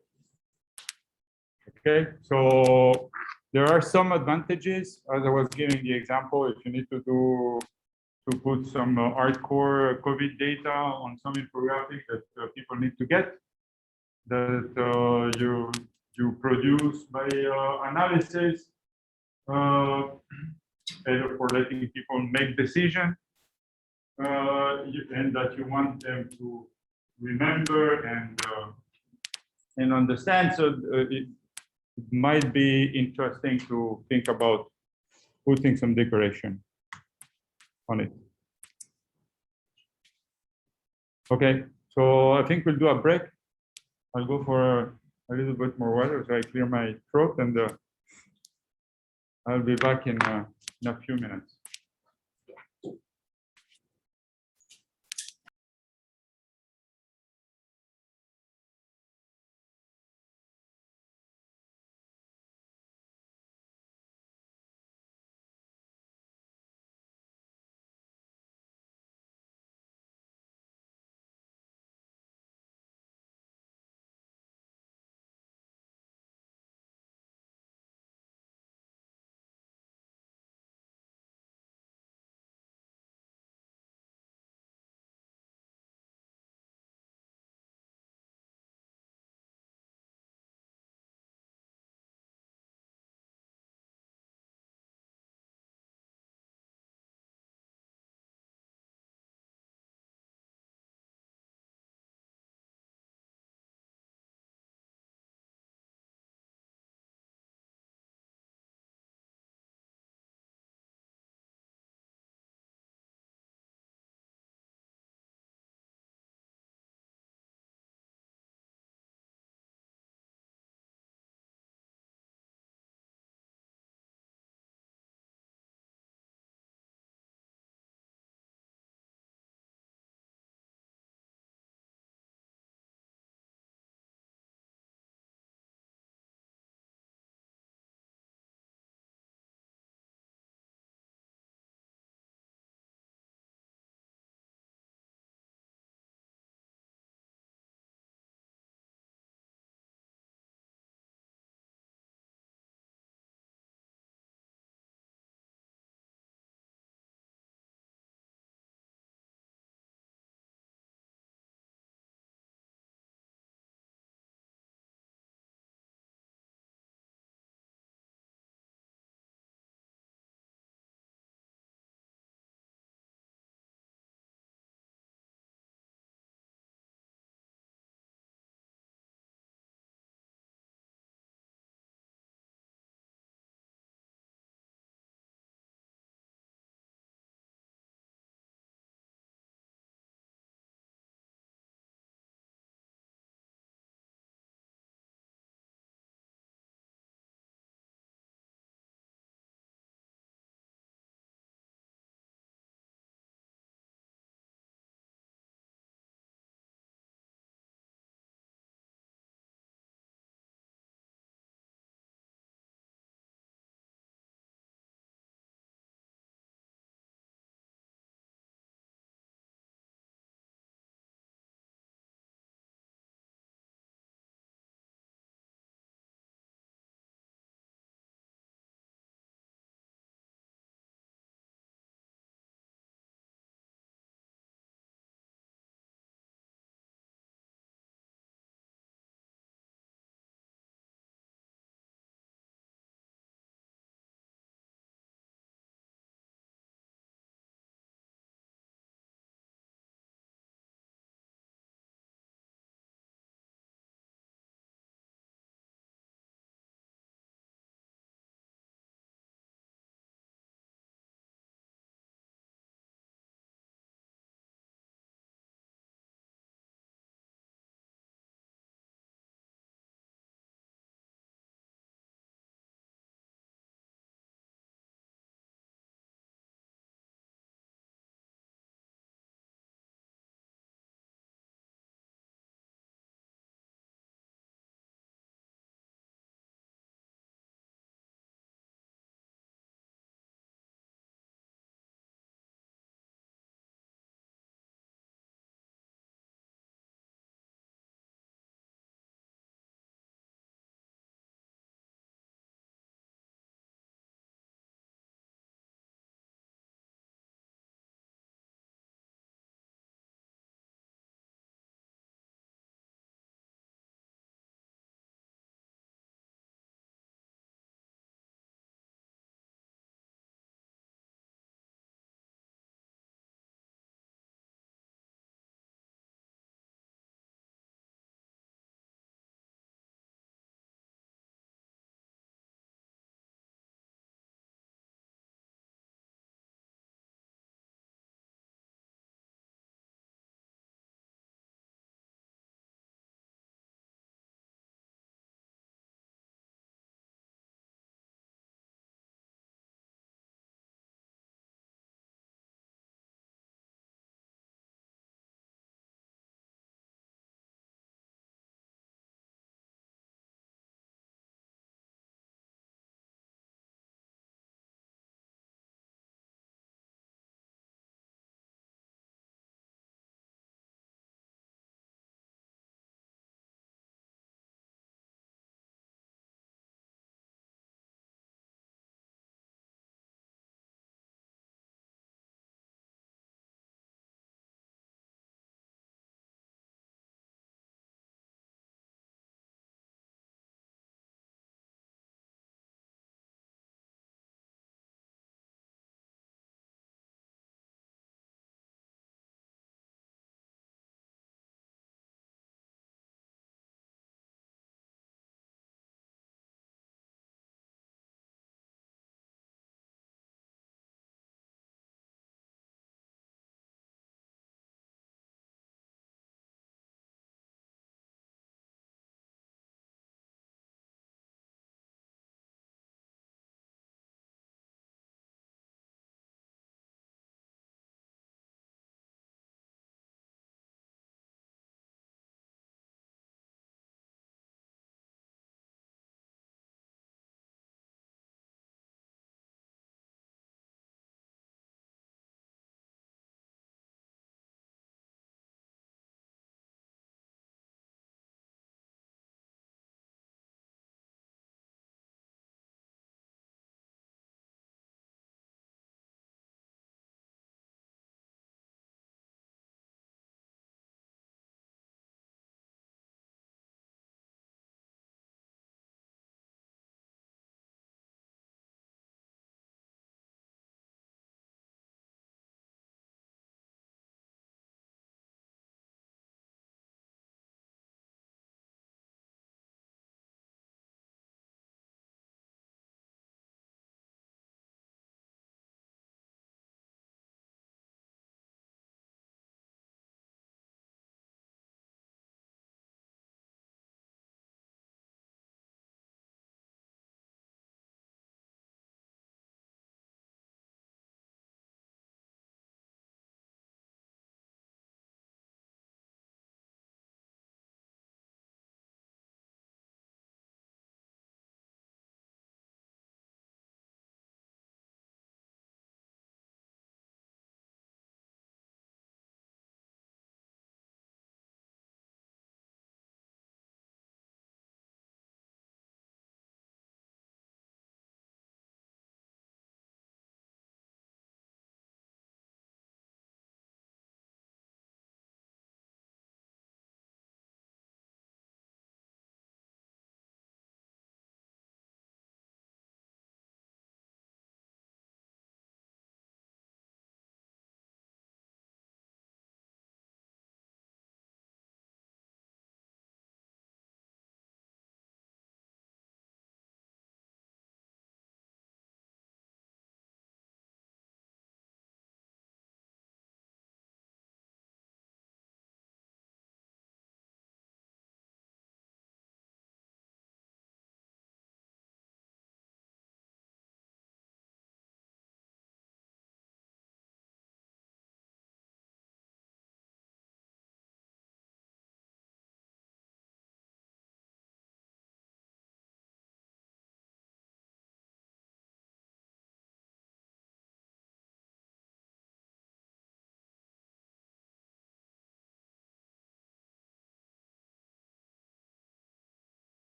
Okay, so there are some advantages, as I was giving the example. If you need to put some hardcore COVID data on some infographic that people need to get, that you produce by analysis, either for letting people make decisions, and that you want them to remember and understand. So it might be interesting to think about putting some decoration on it. Okay, so I think we'll do a break. I'll go for a little bit more water so I clear my throat, and I'll be back in a few minutes.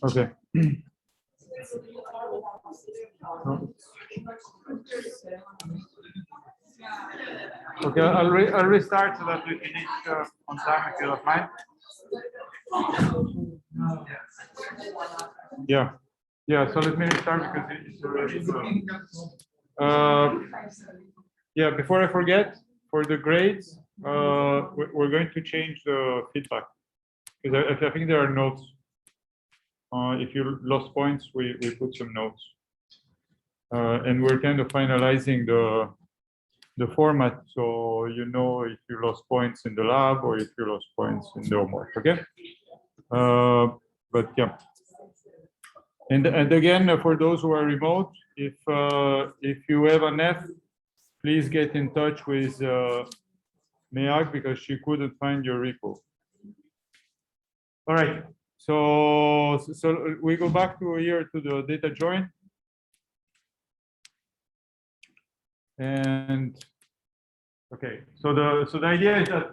Okay. Okay, I'll restart so that we finish on time if you don't mind. Yeah, yeah. So let me restart because it's already. Yeah, before I forget, for the grades, we're going to change the feedback because I think there are notes. If you lost points, we put some notes, and we're kind of finalizing the format, so you know if you lost points in the lab or if you lost points in the homework. Okay, but yeah. And again, for those who are remote, if you have an F, please get in touch with Meag because she couldn't find your repo. All right, so we go back to here to the data join, and okay, so the idea is that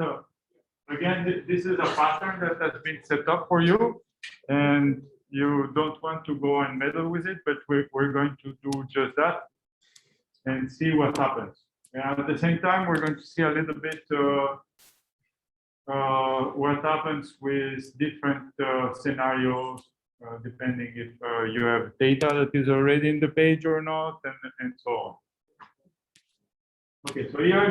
again this is a pattern that has been set up for you, and you don't want to go and meddle with it, but we're going to do just that and see what happens. And at the same time, we're going to see a little bit what happens with different scenarios, depending if you have data that is already in the page or not, and so on. Okay, so here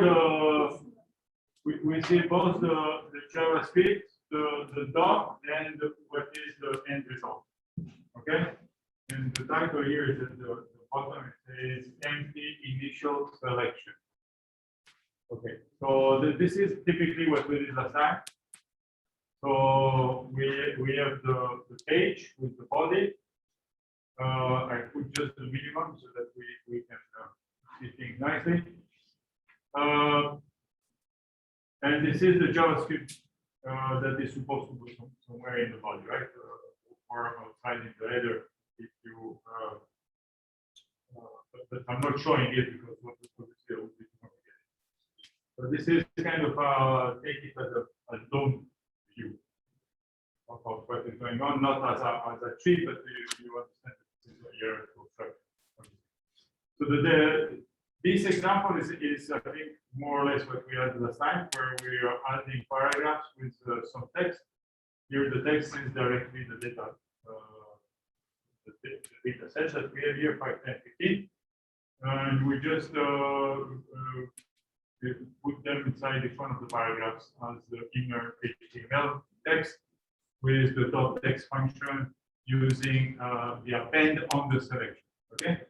we see both the JavaScript, the dot, and what is the end result. Okay, and the title here is at the bottom. It says empty initial selection. Okay, so this is typically what we did last time. So we have the page with the body. I put just the minimum so that we can see things nicely. And this is the JavaScript that is supposed to be somewhere in the body, right? Or outside in the header if you. But I'm not showing it because what would be too complicated. So this is kind of take it as a dome view of what is going on, not as a tree, but you understand this is a hierarchical structure. Okay. So this example is I think more or less what we had last time, where we are adding paragraphs with some text. Here the text is directly the data. The data sets that we have here, 5, 10, 15, and we just put them inside each one of the paragraphs as the inner HTML text with the dot text function using the append on the selection. Okay,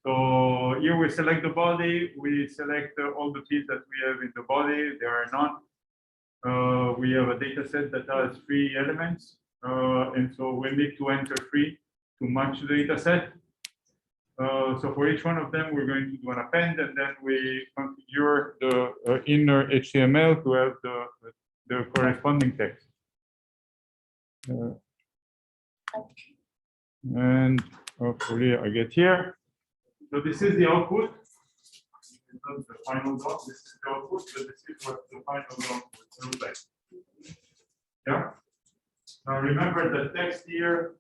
so here we select the body, we select all the fields that we have in the body. There are none. We have a data set that has 3 elements, and so we need to enter 3 to match the data set. So for each one of them, we're going to do an append, and then we configure the inner HTML to have the corresponding text. And hopefully I get here. So this is the output. It's not the final dot. This is the output, but this is what the final dot will look like. Yeah. Now remember the text here.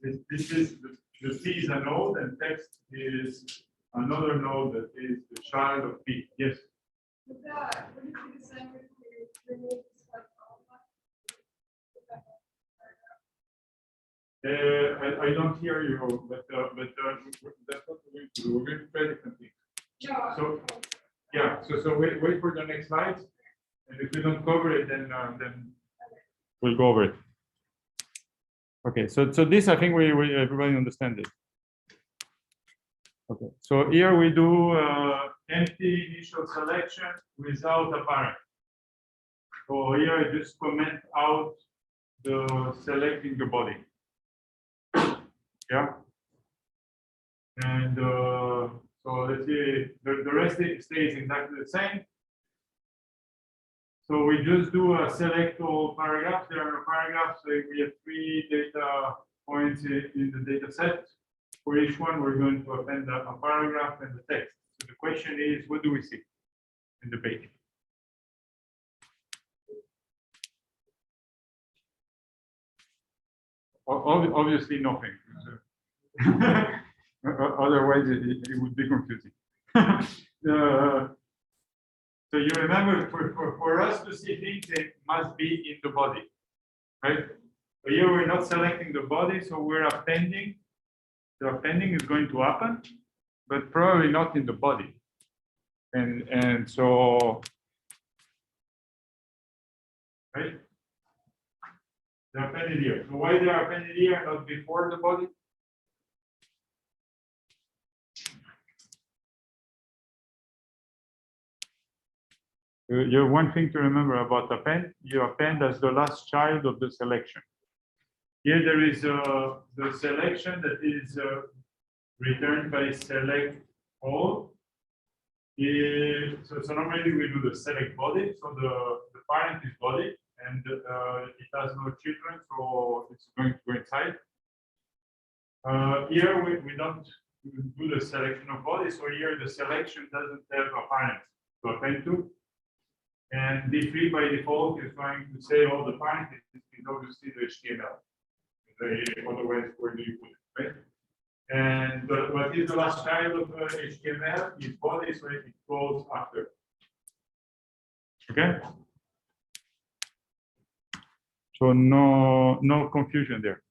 This is the P is a node, and text is another node that is the child of P. Yes. I don't hear you, but that's what we're going to do. We're going to try different things. So yeah, so wait for the next slide, and if we don't cover it, then we'll go over it. Okay, so this I think we everybody understands it. Okay, so here we do empty initial selection without a parent. So here I just comment out the selecting the body. Yeah, and so let's see, the rest stays exactly the same. So we just do a select all paragraphs. There are paragraphs. So we have 3 data points in the data set. For each one, we're going to append a paragraph and the text. So the question is, what do we see in the page? Obviously nothing. Otherwise, it would be confusing. So you remember, for us to see things, it must be in the body, right? So here we're not selecting the body, so we're appending. The appending is going to happen, but probably not in the body. And so, right? They're appended here. So why they're appended here, not before the body? You have one thing to remember about append. You append as the last child of the selection. Here there is the selection that is returned by select all. So normally we do the select body. So the parent is body, and it has no children, so it's going to go inside. Here we don't do the selection of body. So here the selection doesn't have a parent to append to. And D3 by default is going to say all the parent is obviously the HTML. Otherwise, where do you put it, right? And what is the last child of HTML is body, so it goes after. Okay. So no confusion there.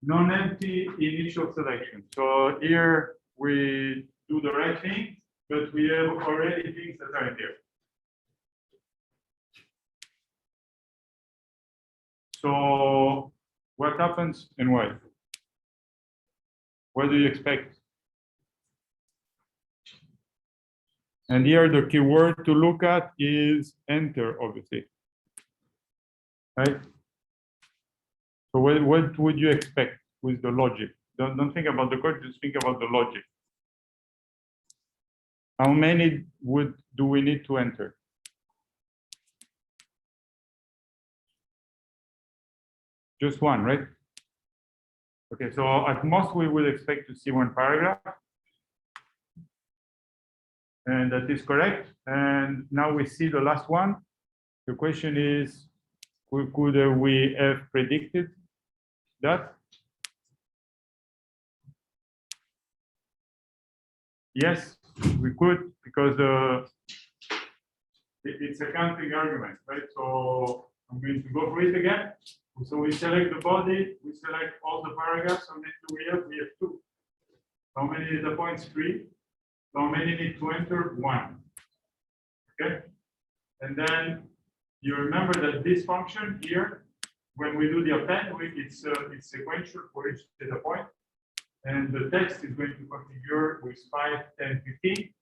Non-empty initial selection. So here we do the right thing, but we have already things that are in there. So what happens and why? What do you expect? And here the keyword to look at is enter, obviously. Right? So what would you expect with the logic? Don't think about the code, just think about the logic. How many do we need to enter? Just one, right? Okay, so at most we would expect to see one paragraph. And that is correct. And now we see the last one. The question is, could we have predicted that? Yes, we could, because it's a counting argument, right? So I'm going to go through it again. So we select the body, we select all the paragraphs. How many do we have? We have 2. How many data points? 3. So how many need to enter? 1. Okay. And then you remember that this function here, when we do the append, it's sequential for each data point. And the text is going to configure with 5, 10, 15.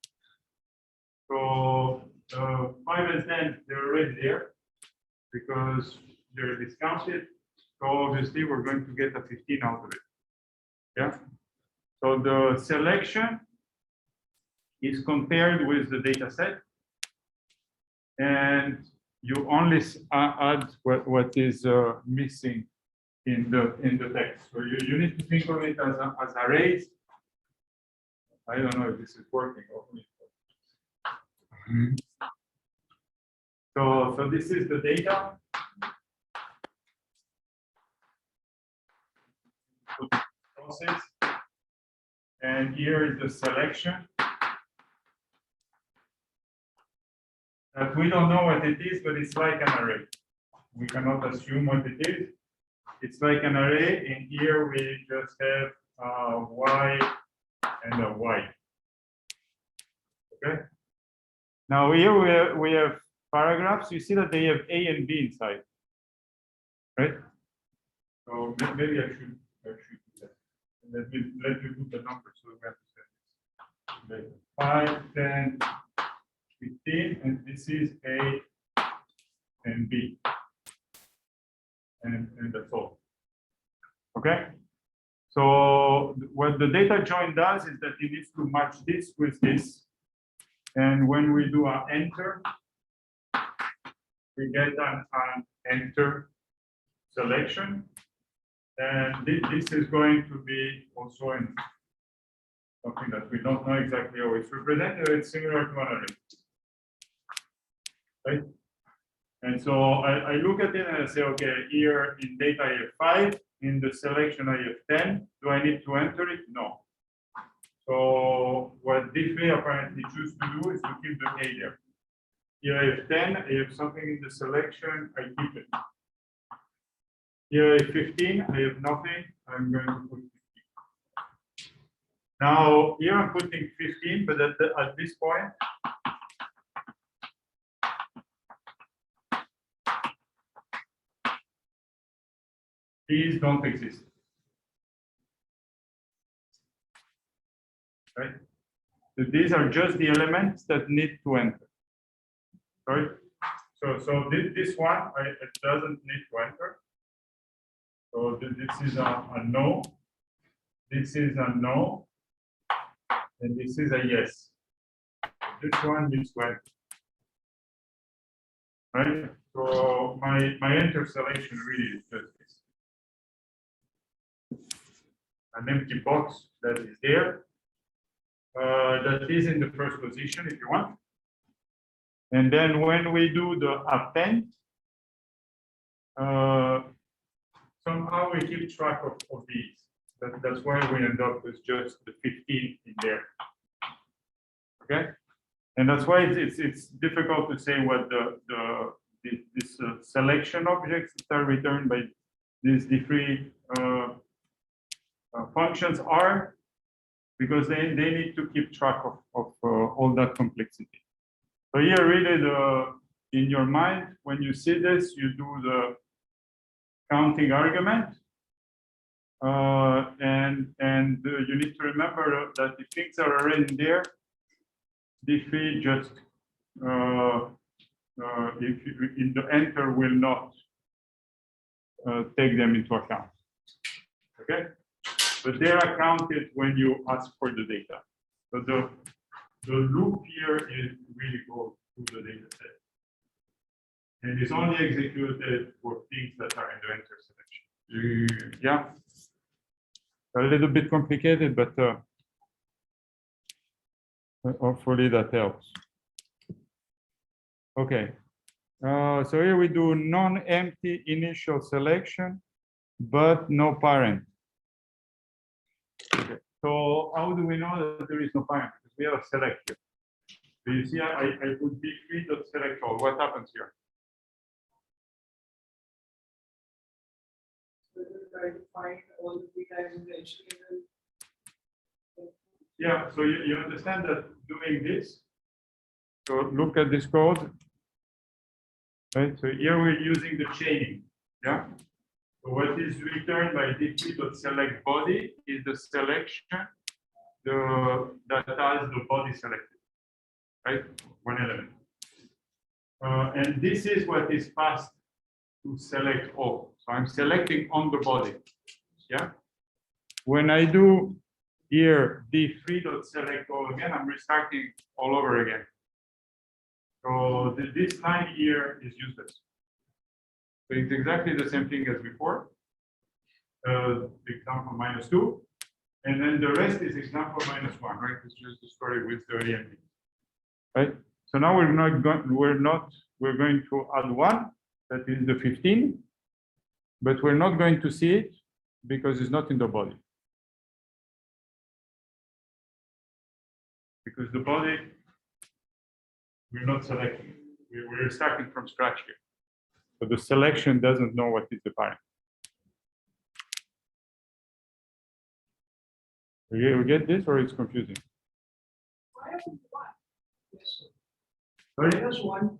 So 5 and 10, they're already there because they're discounted. So obviously we're going to get a 15 out of it. Yeah. So the selection is compared with the data set, and you only add what is missing in the text. So you need to think of it as arrays. I don't know if this is working. So this is the data. Process, and here is the selection. We don't know what it is, but it's like an array. We cannot assume what it is. It's like an array, and here we just have a y and a y. Okay. Now here we have paragraphs. You see that they have A and B inside, right? So maybe I should do that. Let me put the numbers so we have to set this. 5, 10, 15, and this is A and B. And that's all. Okay? So what the data join does is that it needs to match this with this. And when we do our enter, we get an enter selection. And this is going to be also in something that we don't know exactly how it's represented. It's similar to an array. Right? And so I look at it and I say, okay, here in data I have 5, in the selection I have 10. Do I need to enter it? No. So what diffly apparently choose to do is to keep the A there. Here I have 10, I have something in the selection, I keep it. Here I have 15, I have nothing, I'm going to put 15. Now, here I'm putting 15, but at this point, these don't exist. Right? So these are just the elements that need to enter. Right? So this one, it doesn't need to enter. So this is a no. This is a no. And this is a yes. This one needs to enter. Right? So my enter selection really is just this. An empty box that is there. That is in the first position if you want. And then when we do the append, somehow we keep track of these. That's why we end up with just the 15 in there. Okay, and that's why it's difficult to say what this selection objects that are returned by these different functions are, because they need to keep track of all that complexity. So here, really, in your mind, when you see this, you do the counting argument, and you need to remember that if things are already there, diffy just if in the enter will not take them into account. Okay, but they are counted when you ask for the data. So the loop here is really goes through the data set. And it's only executed for things that are in the enter selection. Yeah, a little bit complicated, but hopefully that helps. Okay, so here we do non-empty initial selection, but no parent. Okay. So how do we know that there is no parent? Because we have a select here. So you see, I put b3.select all. What happens here? So you try to find all the data in the HTML. Yeah, so you understand that doing this. So look at this code. Right, so here we're using the chaining. Yeah. So what is returned by d3.select body is the selection that has the body selected, right? One element. And this is what is passed to select all. So I'm selecting on the body. Yeah. When I do here d3.select all again, I'm restarting all over again. So this line here is useless. So it's exactly the same thing as before. Example -2, and then the rest is example -1, right? It's just the story with the ANB, right? So now we're going to add 1, that is the 15, but we're not going to see it because it's not in the body. Because the body, we're not selecting. We're starting from scratch here. So the selection doesn't know what is the parent. We get this, or it's confusing? Sorry? Just one,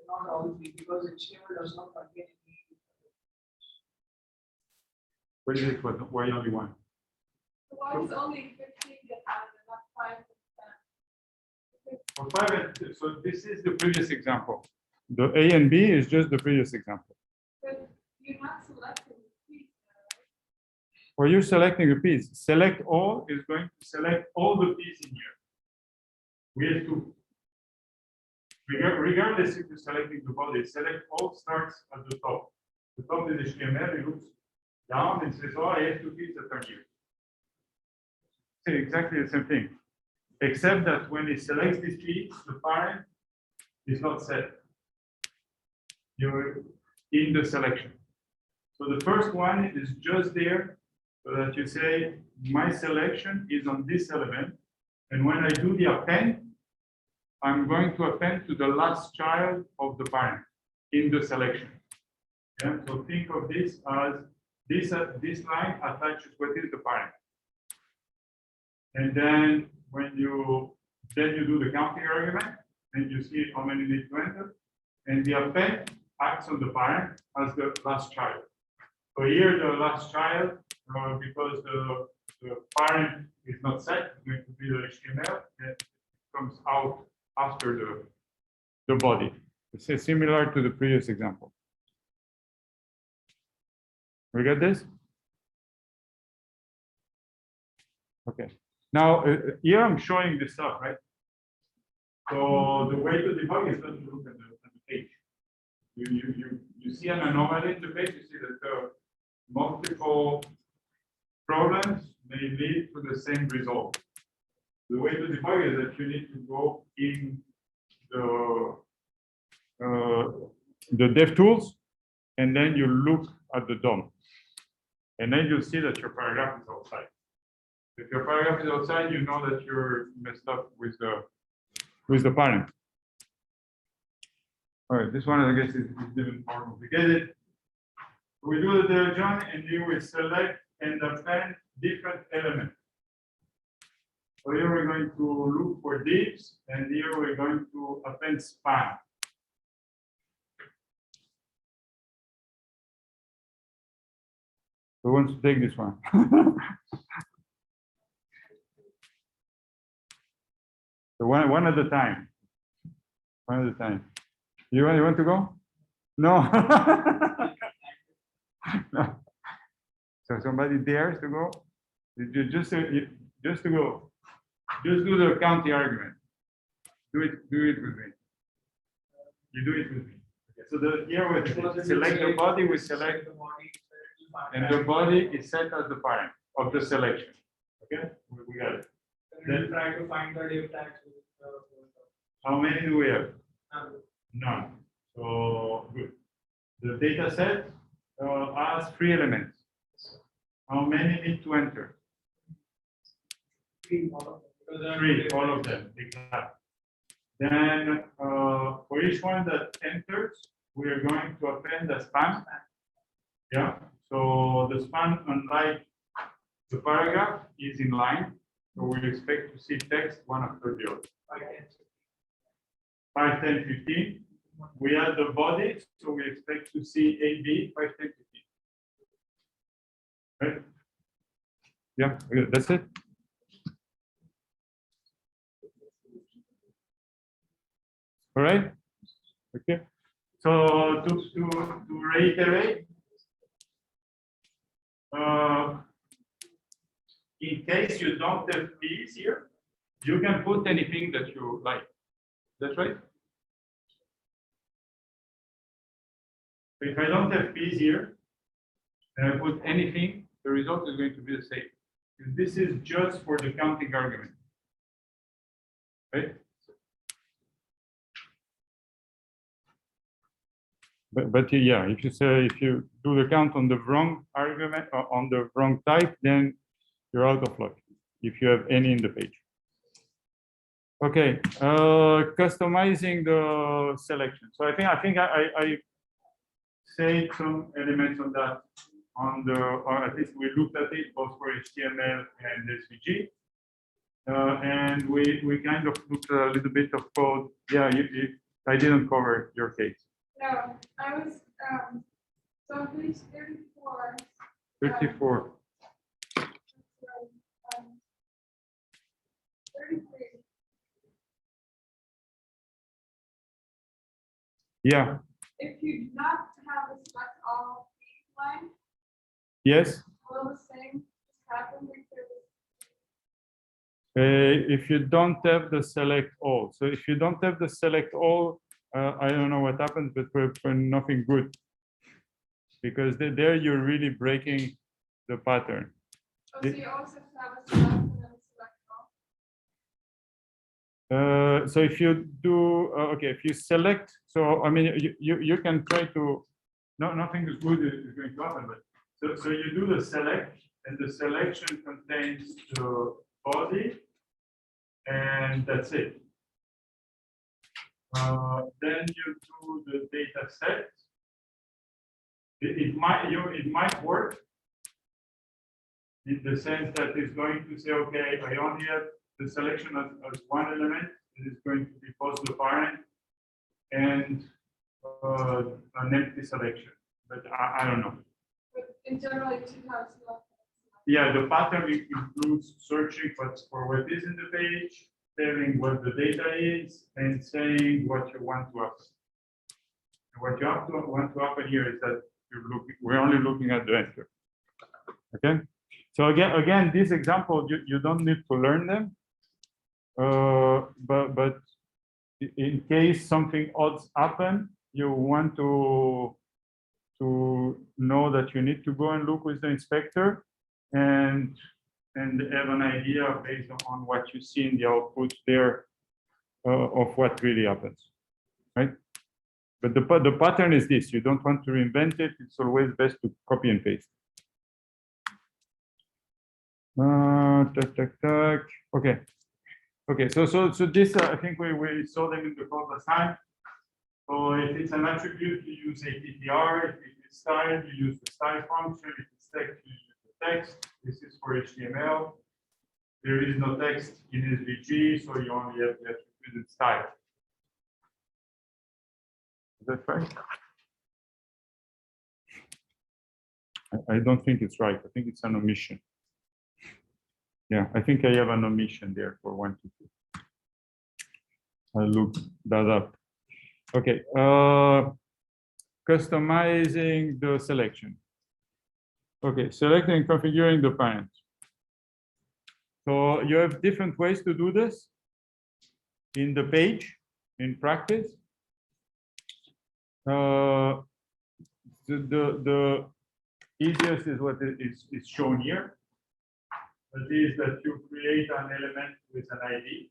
not all three, because HTML does not contain any. What is it? Why only one? Why is only 15 that has not 5%? For 5, so this is the previous example. The A and B is just the previous example. But you're not selecting the piece. Or you're selecting a piece. Select all is going to select all the pieces in here. We have 2. Regardless if you're selecting the body, select all starts at the top. The top is HTML, it looks down and says, oh, I have two fields that are here. It's exactly the same thing, except that when it selects these fields, the parent is not set. You're in the selection. So the first one is just there so that you say, my selection is on this element. And when I do the append, I'm going to append to the last child of the parent in the selection. Yeah, so think of this as this line attaches what is the parent. And then when you do the counting argument, and you see how many need to enter, and the append acts on the parent as the last child. So here the last child, because the parent is not set, it's going to be the HTML, and it comes out after the body. It's similar to the previous example. We get this? Okay. Now, here I'm showing this stuff, right? So the way to debug is not to look at the page. You see an anomaly in the page, you see that multiple problems may lead to the same result. The way to debug is that you need to go in the DevTools, and then you look at the DOM. And then you'll see that your paragraph is outside. If your paragraph is outside, you know that you're messed up with the parent. All right, this one I guess is even more complicated. We do the join, and you will select and append different elements. So here we're going to look for divs, and here we're going to append span. Who wants to take this one? So one at a time. One at a time. You want to go? No. No. So somebody dares to go? Just to go. Just do the counting argument. Do it with me. You do it with me. Okay. So here we select the body, we select, and the body is set as the parent of the selection. Okay, we got it. Then try to find the div tags. How many do we have? None. So good. The data set has 3 elements. How many need to enter? 3, all of them. Exactly. Then for each one that enters, we are going to append the span. Yeah. So the span, unlike the paragraph, is in line. So we expect to see text one after the other. 5, 10, 15. We add the body, so we expect to see AB 5, 10, 15. Right? Yeah, that's it. All right. Okay. So to reiterate, in case you don't have P's here, you can put anything that you like. That's right. If I don't have P's here, and I put anything, the result is going to be the same. And this is just for the counting argument. Right? But yeah, if you do the count on the wrong argument or on the wrong type, then you're out of luck if you have any in the page. Okay, customizing the selection. So I think I say some elements on that or at least we looked at it both for HTML and SVG. And we kind of looked a little bit of code. Yeah, I didn't cover your case. No, I was, so on page 34. 34. 33. Yeah. If you do not have a select all line, Yes. will the same happen because If you don't have the select all, so if you don't have the select all, I don't know what happens, but for nothing good, because there you're really breaking the pattern. Oh, so you also have a select and then select all. So if you do, okay, if you select, so I mean, you can try to, no, nothing is good is going to happen, but so you do the select, and the selection contains the body, and that's it. Then you do the data set. It might work in the sense that it's going to say, okay, I only have the selection as one element. It is going to be post the parent and an empty selection. But I don't know. But in general, you should have select. Yeah, the pattern includes searching for what is in the page, telling what the data is, and saying what you want to happen. And what you want to happen here is that we're only looking at the enter. Okay. So again, these examples you don't need to learn them, but in case something odd happen, you want to know that you need to go and look with the inspector and have an idea based on what you see in the output there of what really happens, right? But the pattern is this: you don't want to reinvent it. It's always best to copy and paste. Okay. Okay, so this I think we saw them in the code last time. So if it's an attribute, you use ATTR. If it's style, you use the style function. If it's text, you use the text. This is for HTML. There is no text in SVG, so you only have the attribute and style. Is that right? I don't think it's right. I think it's an omission. Yeah, I think I have an omission there for 1 to 2. I'll look that up. Okay, customizing the selection. Okay, selecting and configuring the parent. So you have different ways to do this in the page, in practice. The easiest is what is shown here. That is that you create an element with an ID,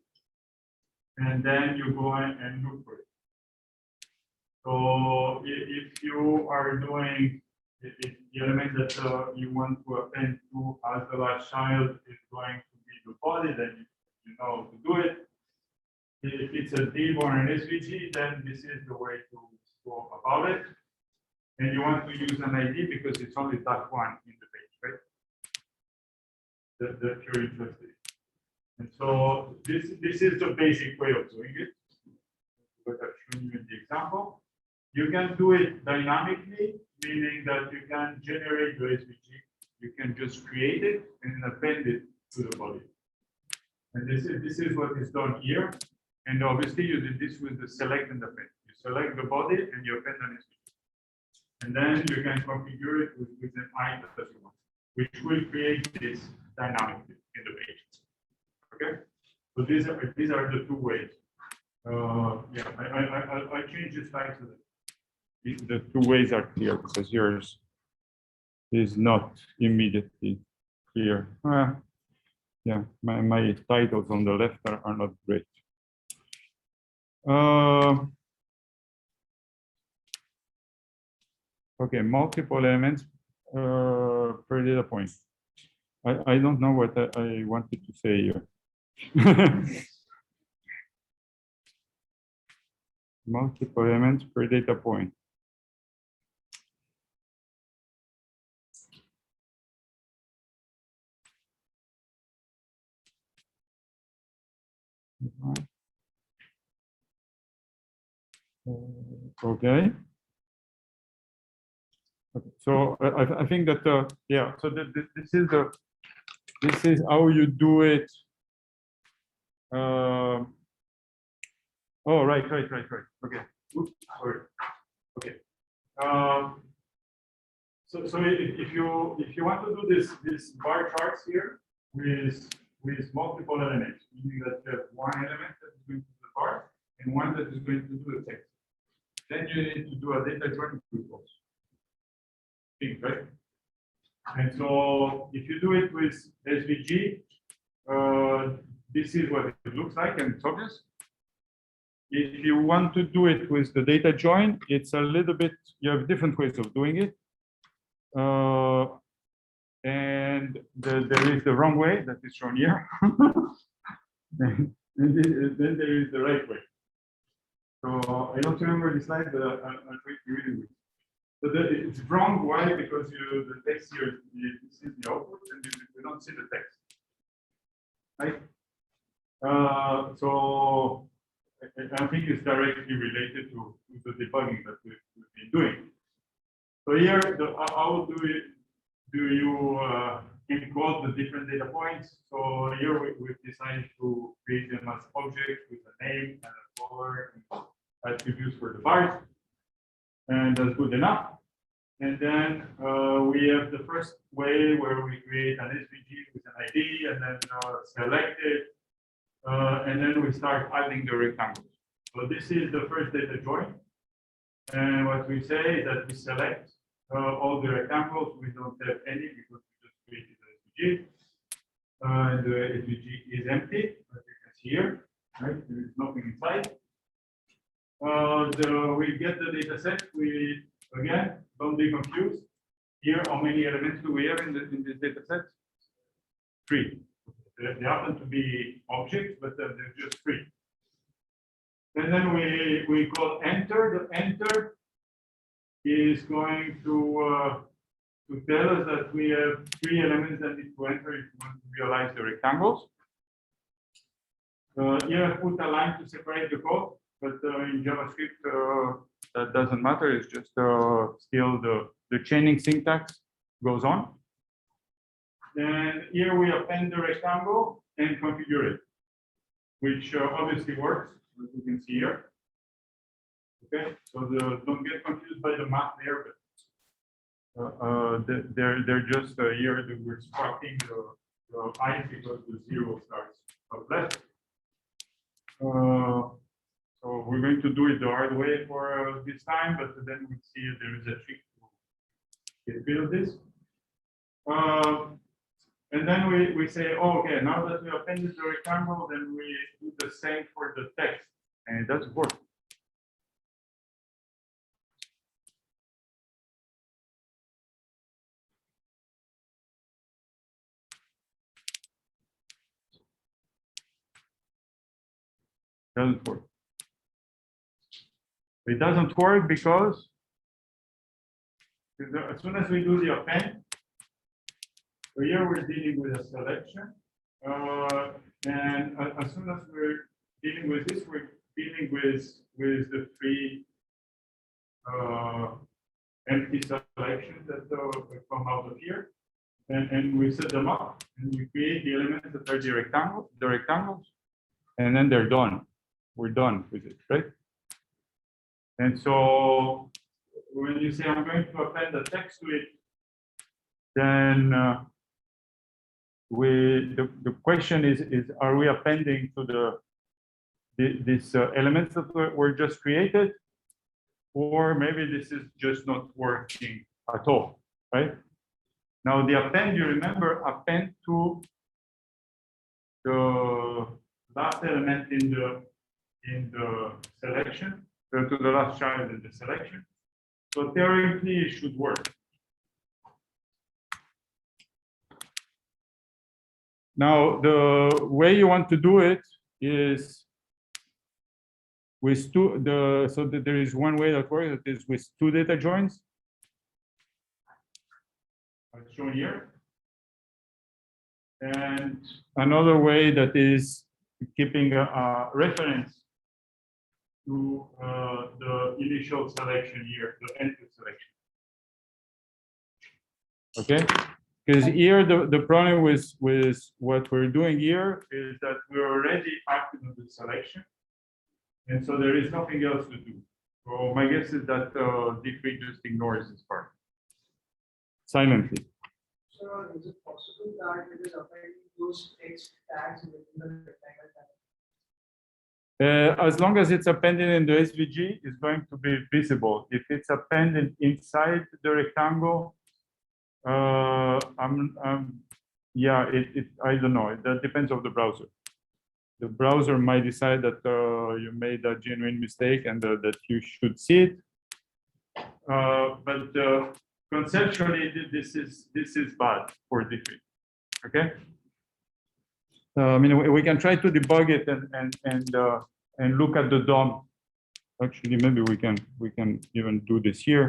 and then you go and look for it. So if you are doing if the element that you want to append to as the last child is going to be the body, then you know how to do it. If it's a div or an SVG, then this is the way to go about it. And you want to use an ID because it's only that one in the page, right? That you're interested in. And so this is the basic way of doing it. What I've shown you in the example. You can do it dynamically, meaning that you can generate the SVG. You can just create it and append it to the body. And this is what is done here. And obviously you did this with the select and append. You select the body and you append an SVG. And then you can configure it with an item that you want, which will create this dynamically in the page. Okay, so these are the two ways. Yeah, I change the slide so that the two ways are clear because yours is not immediately clear. Yeah, my titles on the left are not great. Okay, multiple elements per data point. I don't know what I wanted to say here. Multiple elements per data point. Okay. So I think that yeah. So this is how you do it. Oh, right. Okay. Oops, sorry. Okay. So if you want to do this bar charts here with with multiple elements, meaning that you have one element that is going to do the bar and one that is going to do the text. Then you need to do a data join with those things, right? And so if you do it with SVG, this is what it looks like, and it's obvious. If you want to do it with the data join, it's a little bit, you have different ways of doing it. And there is the wrong way that is shown here. And then there is the right way. So I don't remember the slide, but I'll try to read it. So it's wrong. Why? Because the text here, you see the output and you don't see the text. Right? So I think it's directly related to the debugging that we've been doing. So here, how do you encode the different data points? So here we've decided to create them as objects with a name and a color and attributes for the bars, and that's good enough. And then we have the first way where we create an SVG with an ID and then select it. And then we start adding the rectangles. So this is the first data join. And what we say is that we select all the rectangles. We don't have any because we just created the SVG. And the SVG is empty, as you can see here. Right? There is nothing inside. We get the data set. We, again, don't be confused. Here, how many elements do we have in this data set? 3. They happen to be objects, but they're just 3. And then we call enter. The enter is going to tell us that we have 3 elements that need to enter if we want to realize the rectangles. Here I put a line to separate the code, but in JavaScript that doesn't matter. It's just still the chaining syntax goes on. And here we append the rectangle and configure it, which obviously works, as you can see here. Okay, so don't get confused by the math there, but they're just here that we're swapping the I because the 0 starts up left. So we're going to do it the hard way for this time, but then we see there is a trick to get rid of this. And then we say, oh, okay, now that we appended the rectangle, then we do the same for the text, and it doesn't work. Doesn't work. It doesn't work because as soon as we do the append, so here we're dealing with a selection, and as soon as we're dealing with this, we're dealing with the 3 empty selections that come out of here, and we set them up, and we create the elements that are the rectangles, and then they're done. We're done with it, right? And so when you say I'm going to append the text to it, then the question is are we appending to these elements that were just created, or maybe this is just not working at all, right? Now the append, you remember, append to the last element in the selection, to the last child in the selection. So theoretically, it should work. Now, the way you want to do it is with so that there is one way that works, that is with 2 data joins. As shown here. And another way that is keeping a reference to the initial selection here, the enter selection. Okay, because here the problem with what we're doing here is that we're already active on the selection, and so there is nothing else to do. So my guess is that D3 just ignores this part silently. So is it possible that it is appending those text tags within the rectangle tag? As long as it's appended in the SVG, it's going to be visible. If it's appended inside the rectangle, yeah, I don't know. That depends on the browser. The browser might decide that you made a genuine mistake and that you should see it. But conceptually, this is bad for diffing. Okay. I mean, we can try to debug it and look at the DOM. Actually, maybe we can even do this here.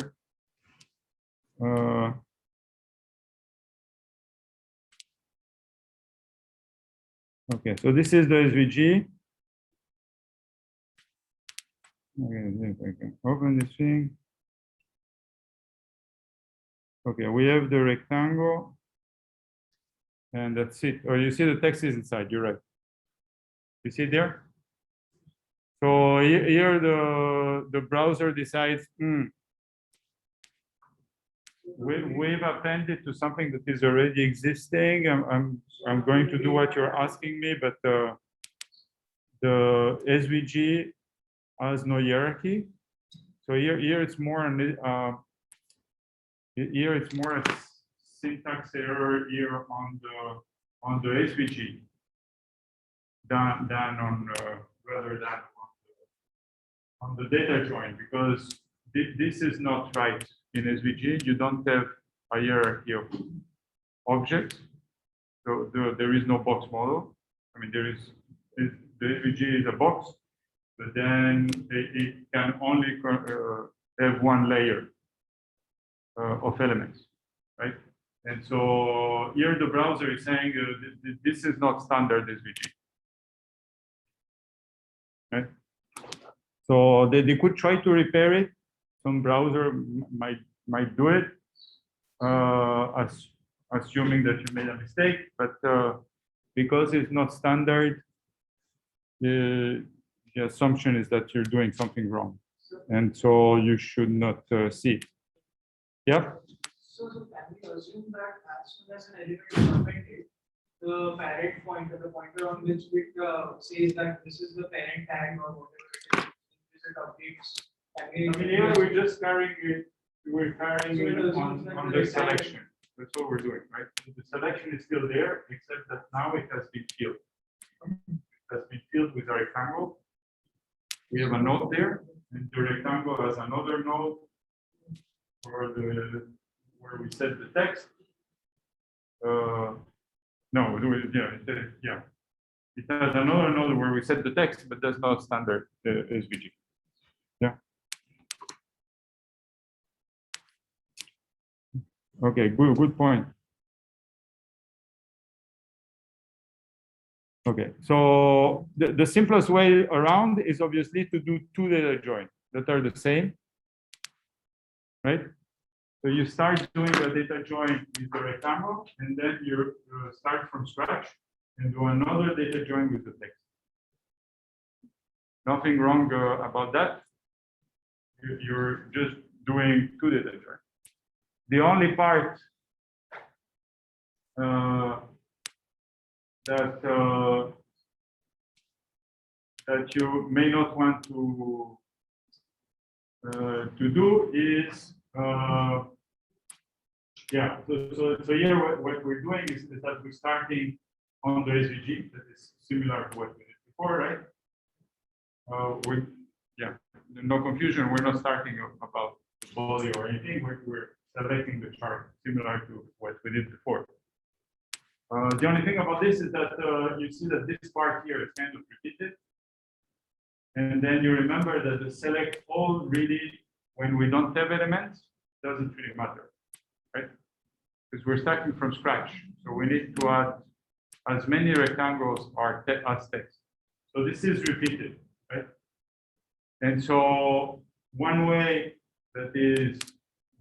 Okay, so this is the SVG. Okay, if I can open this thing. Okay, we have the rectangle. And that's it. Oh, you see the text is inside, you're right. You see it there? So here the browser decides, we've appended to something that is already existing. I'm going to do what you're asking me, but the SVG has no hierarchy. So here it's more here it's more a syntax error here on the SVG than on rather than on the data join, because this is not right in SVG. You don't have a hierarchy of objects, so there is no box model. I mean, the SVG is a box, but then it can only have one layer of elements, right? And so here the browser is saying this is not standard SVG, right? So they could try to repair it. Some browser might do it, assuming that you made a mistake. But because it's not standard, the assumption is that you're doing something wrong, and so you should not see it. Yeah. So can we assume that as soon as an element is appended, the parent pointer, the pointer on which it says that this is the parent tag or whatever it updates. I mean, here we're just carrying it. We're carrying it on the selection. That's what we're doing, right? The selection is still there, except that now it has been filled. It has been filled with a rectangle. We have a node there, and the rectangle has another node where we set the text. No, yeah. It has another node where we set the text, but that's not standard SVG. Yeah. Okay, good point. Okay, so the simplest way around is obviously to do two data join that are the same, right? So you start doing the data join with the rectangle, and then you start from scratch and do another data join with the text. Nothing wrong about that. You're just doing two data join. The only part that you may not want to do is yeah. So here what we're doing is that we're starting on the SVG that is similar to what we did before, right? No confusion. We're not starting about the body or anything. We're selecting the chart similar to what we did before. The only thing about this is that you see that this part here is kind of repeated. And then you remember that the select all really, when we don't have elements, doesn't really matter, right? Because we're starting from scratch. So we need to add as many rectangles as text. So this is repeated, right? And so one way that is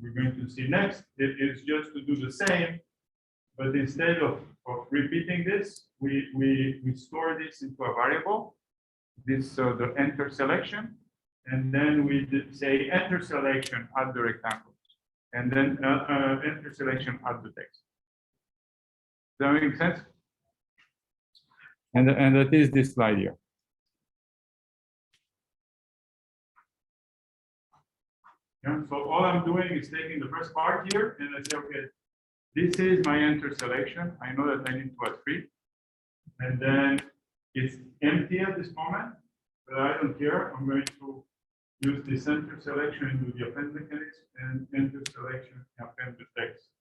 we're going to see next is just to do the same, but instead of repeating this, we store this into a variable, the enter selection, and then we say enter selection at the rectangle, and then enter selection at the text. Does that make sense? And that is this slide here. Yeah, so all I'm doing is taking the first part here and I say, okay, this is my enter selection. I know that I need to add 3. And then it's empty at this moment, but I don't care. I'm going to use the center selection into the append mechanism and enter selection and append the text.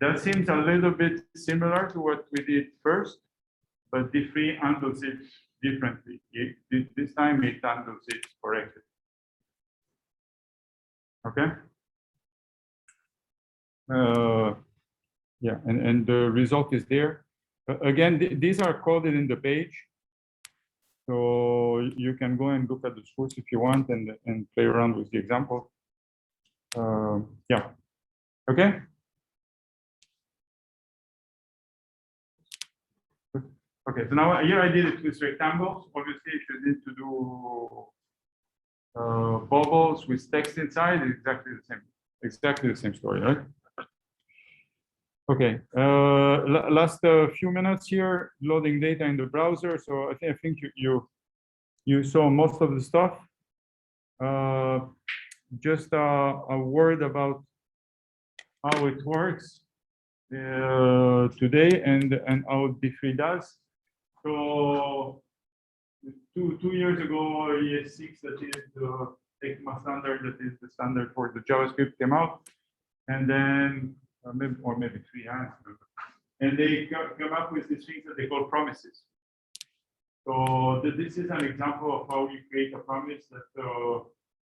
That seems a little bit similar to what we did first, but D3 handles it differently. This time it handles it correctly. Okay. Yeah, and the result is there. Again, these are coded in the page. So you can go and look at the source if you want and play around with the example. Yeah. Okay. Okay, so now here I did it with rectangles. Obviously, if you need to do bubbles with text inside, it's exactly the same story, right? Okay, last few minutes here, loading data in the browser. So I think you saw most of the stuff. Just a word about how it works today and how D3 does. So two years ago, ES6, that is the ECMA standard, that is the standard for the JavaScript, came out, and then maybe 3 years, and they come up with these things that they call promises. So this is an example of how you create a promise that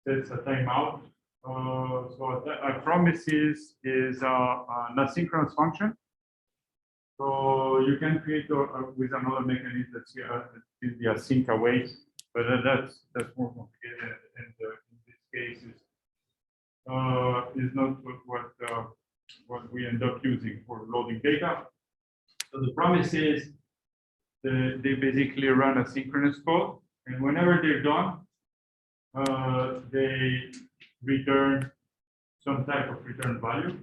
sets a timeout. So a promise is an asynchronous function. So you can create with another mechanism that's is the async await, but that's more complicated, and in this case is not what we end up using for loading data. So the promise is they basically run asynchronous code, and whenever they're done, they return some type of return value.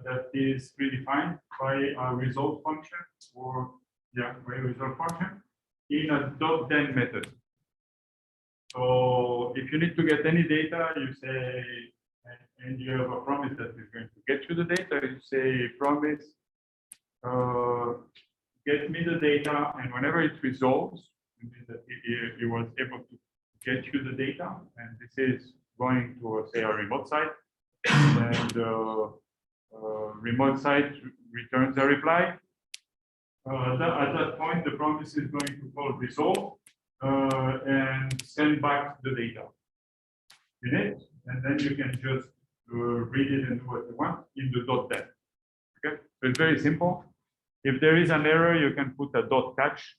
That is predefined by a result function, or by a result function in a .then method. So if you need to get any data, you say, and you have a promise that is going to get you the data, you say promise, get me the data, and whenever it resolves, it means that it was able to get you the data, and this is going to say a remote site, and remote site returns a reply. At that point, the promise is going to call resolve and send back the data in it, and then you can just read it and do what you want in the .then. Okay, so it's very simple. If there is an error, you can put a .catch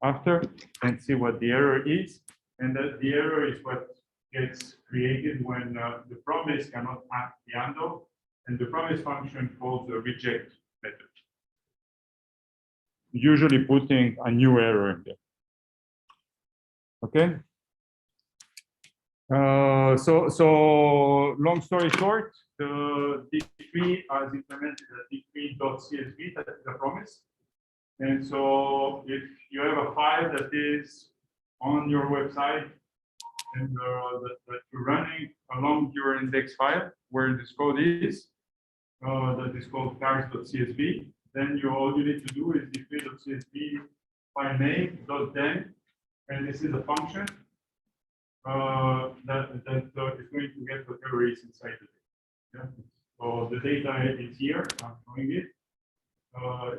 after and see what the error is, and that the error is what gets created when the promise cannot act the handle, and the promise function calls the reject method, usually putting a new error in there. Okay. So long story short, the D3 has implemented a D3.csv, that is a promise. And so if you have a file that is on your website and that you're running along your index file where this code is, that is called cars.csv, then all you need to do is d3.csv file name .then, and this is a function that is going to get whatever is inside the data. Yeah? So the data is here, I'm showing it.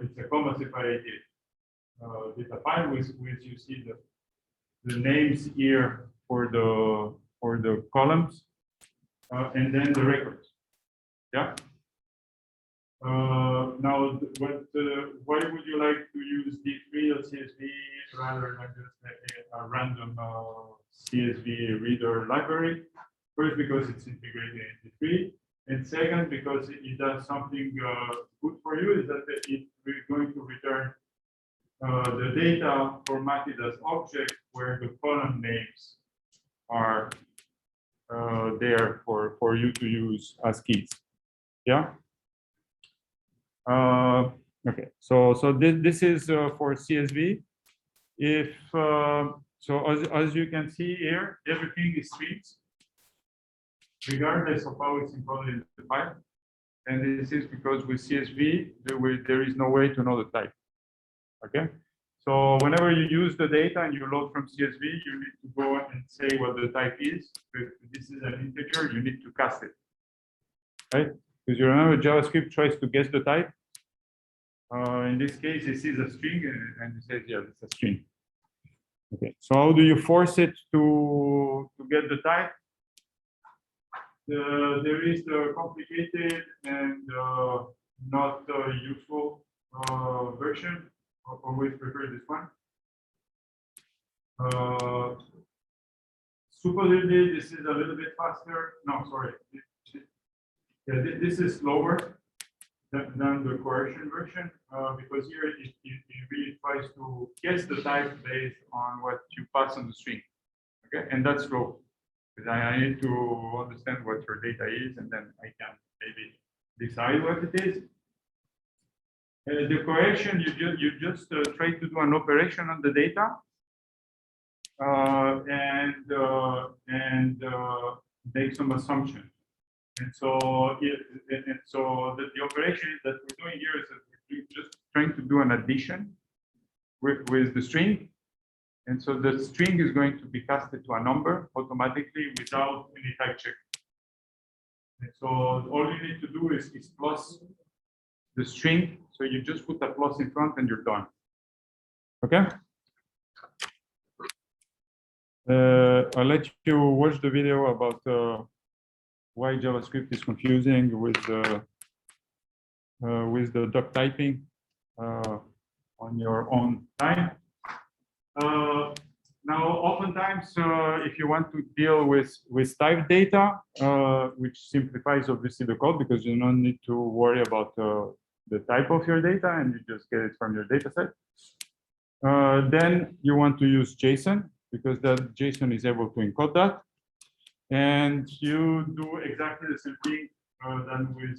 It's a comma separated data file with you see the names here for the columns, and then the records. Yeah. Now, why would you like to use D3.csv rather than just a random CSV reader library? First, because it's integrated in D3, and second, because it does something good for you, is that it's going to return the data formatted as object where the column names are there for you to use as keys. Yeah. Okay, so this is for CSV. If so, as you can see here, everything is strings, regardless of how it's encoded in the file. And this is because with CSV, there is no way to know the type. Okay, so whenever you use the data and you load from CSV, you need to go and say what the type is. If this is an integer, you need to cast it, right? Because you remember JavaScript tries to guess the type. In this case, it sees a string and it says, yeah, it's a string. Okay, so how do you force it to get the type? There is the complicated and not useful version. I always prefer this one. Supposedly, this is a little bit faster. No, sorry. Yeah, this is slower than the coercion version because here it really tries to guess the type based on what you pass on the string. Okay, and that's slow because I need to understand what your data is, and then I can maybe decide what it is. The coercion, you just try to do an operation on the data and make some assumption. And so, the operation that we're doing here is that we're just trying to do an addition with the string. And so the string is going to be casted to a number automatically without any type check. And so all you need to do is plus the string. So you just put a plus in front and you're done. Okay? I'll let you watch the video about why JavaScript is confusing with the duck typing on your own time. Now, oftentimes, if you want to deal with type data, which simplifies obviously the code because you don't need to worry about the type of your data and you just get it from your data set. Then you want to use JSON because that JSON is able to encode that. And you do exactly the same thing than with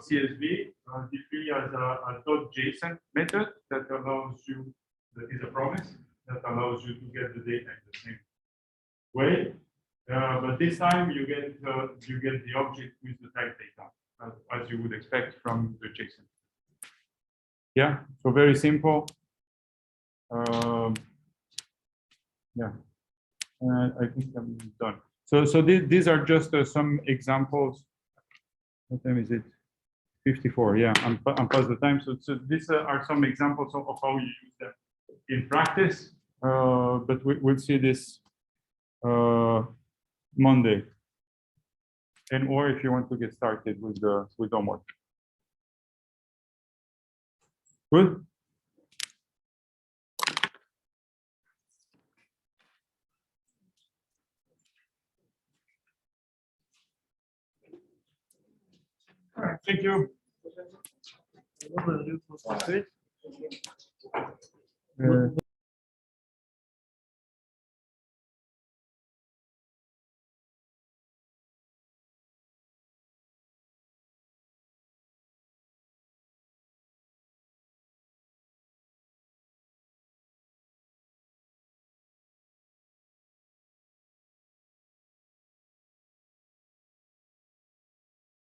CSV. D3 has a .json method that allows you, that is a promise, that allows you to get the data in the same way. But this time you get the object with the type data, as you would expect from the JSON. Yeah, so very simple. Yeah, I think I'm done. So these are just some examples. What time is it? 54. Yeah, I'm past the time. So these are some examples of how you use them in practice. But we'll see this Monday. And or if you want to get started with homework. Good. All right, thank you.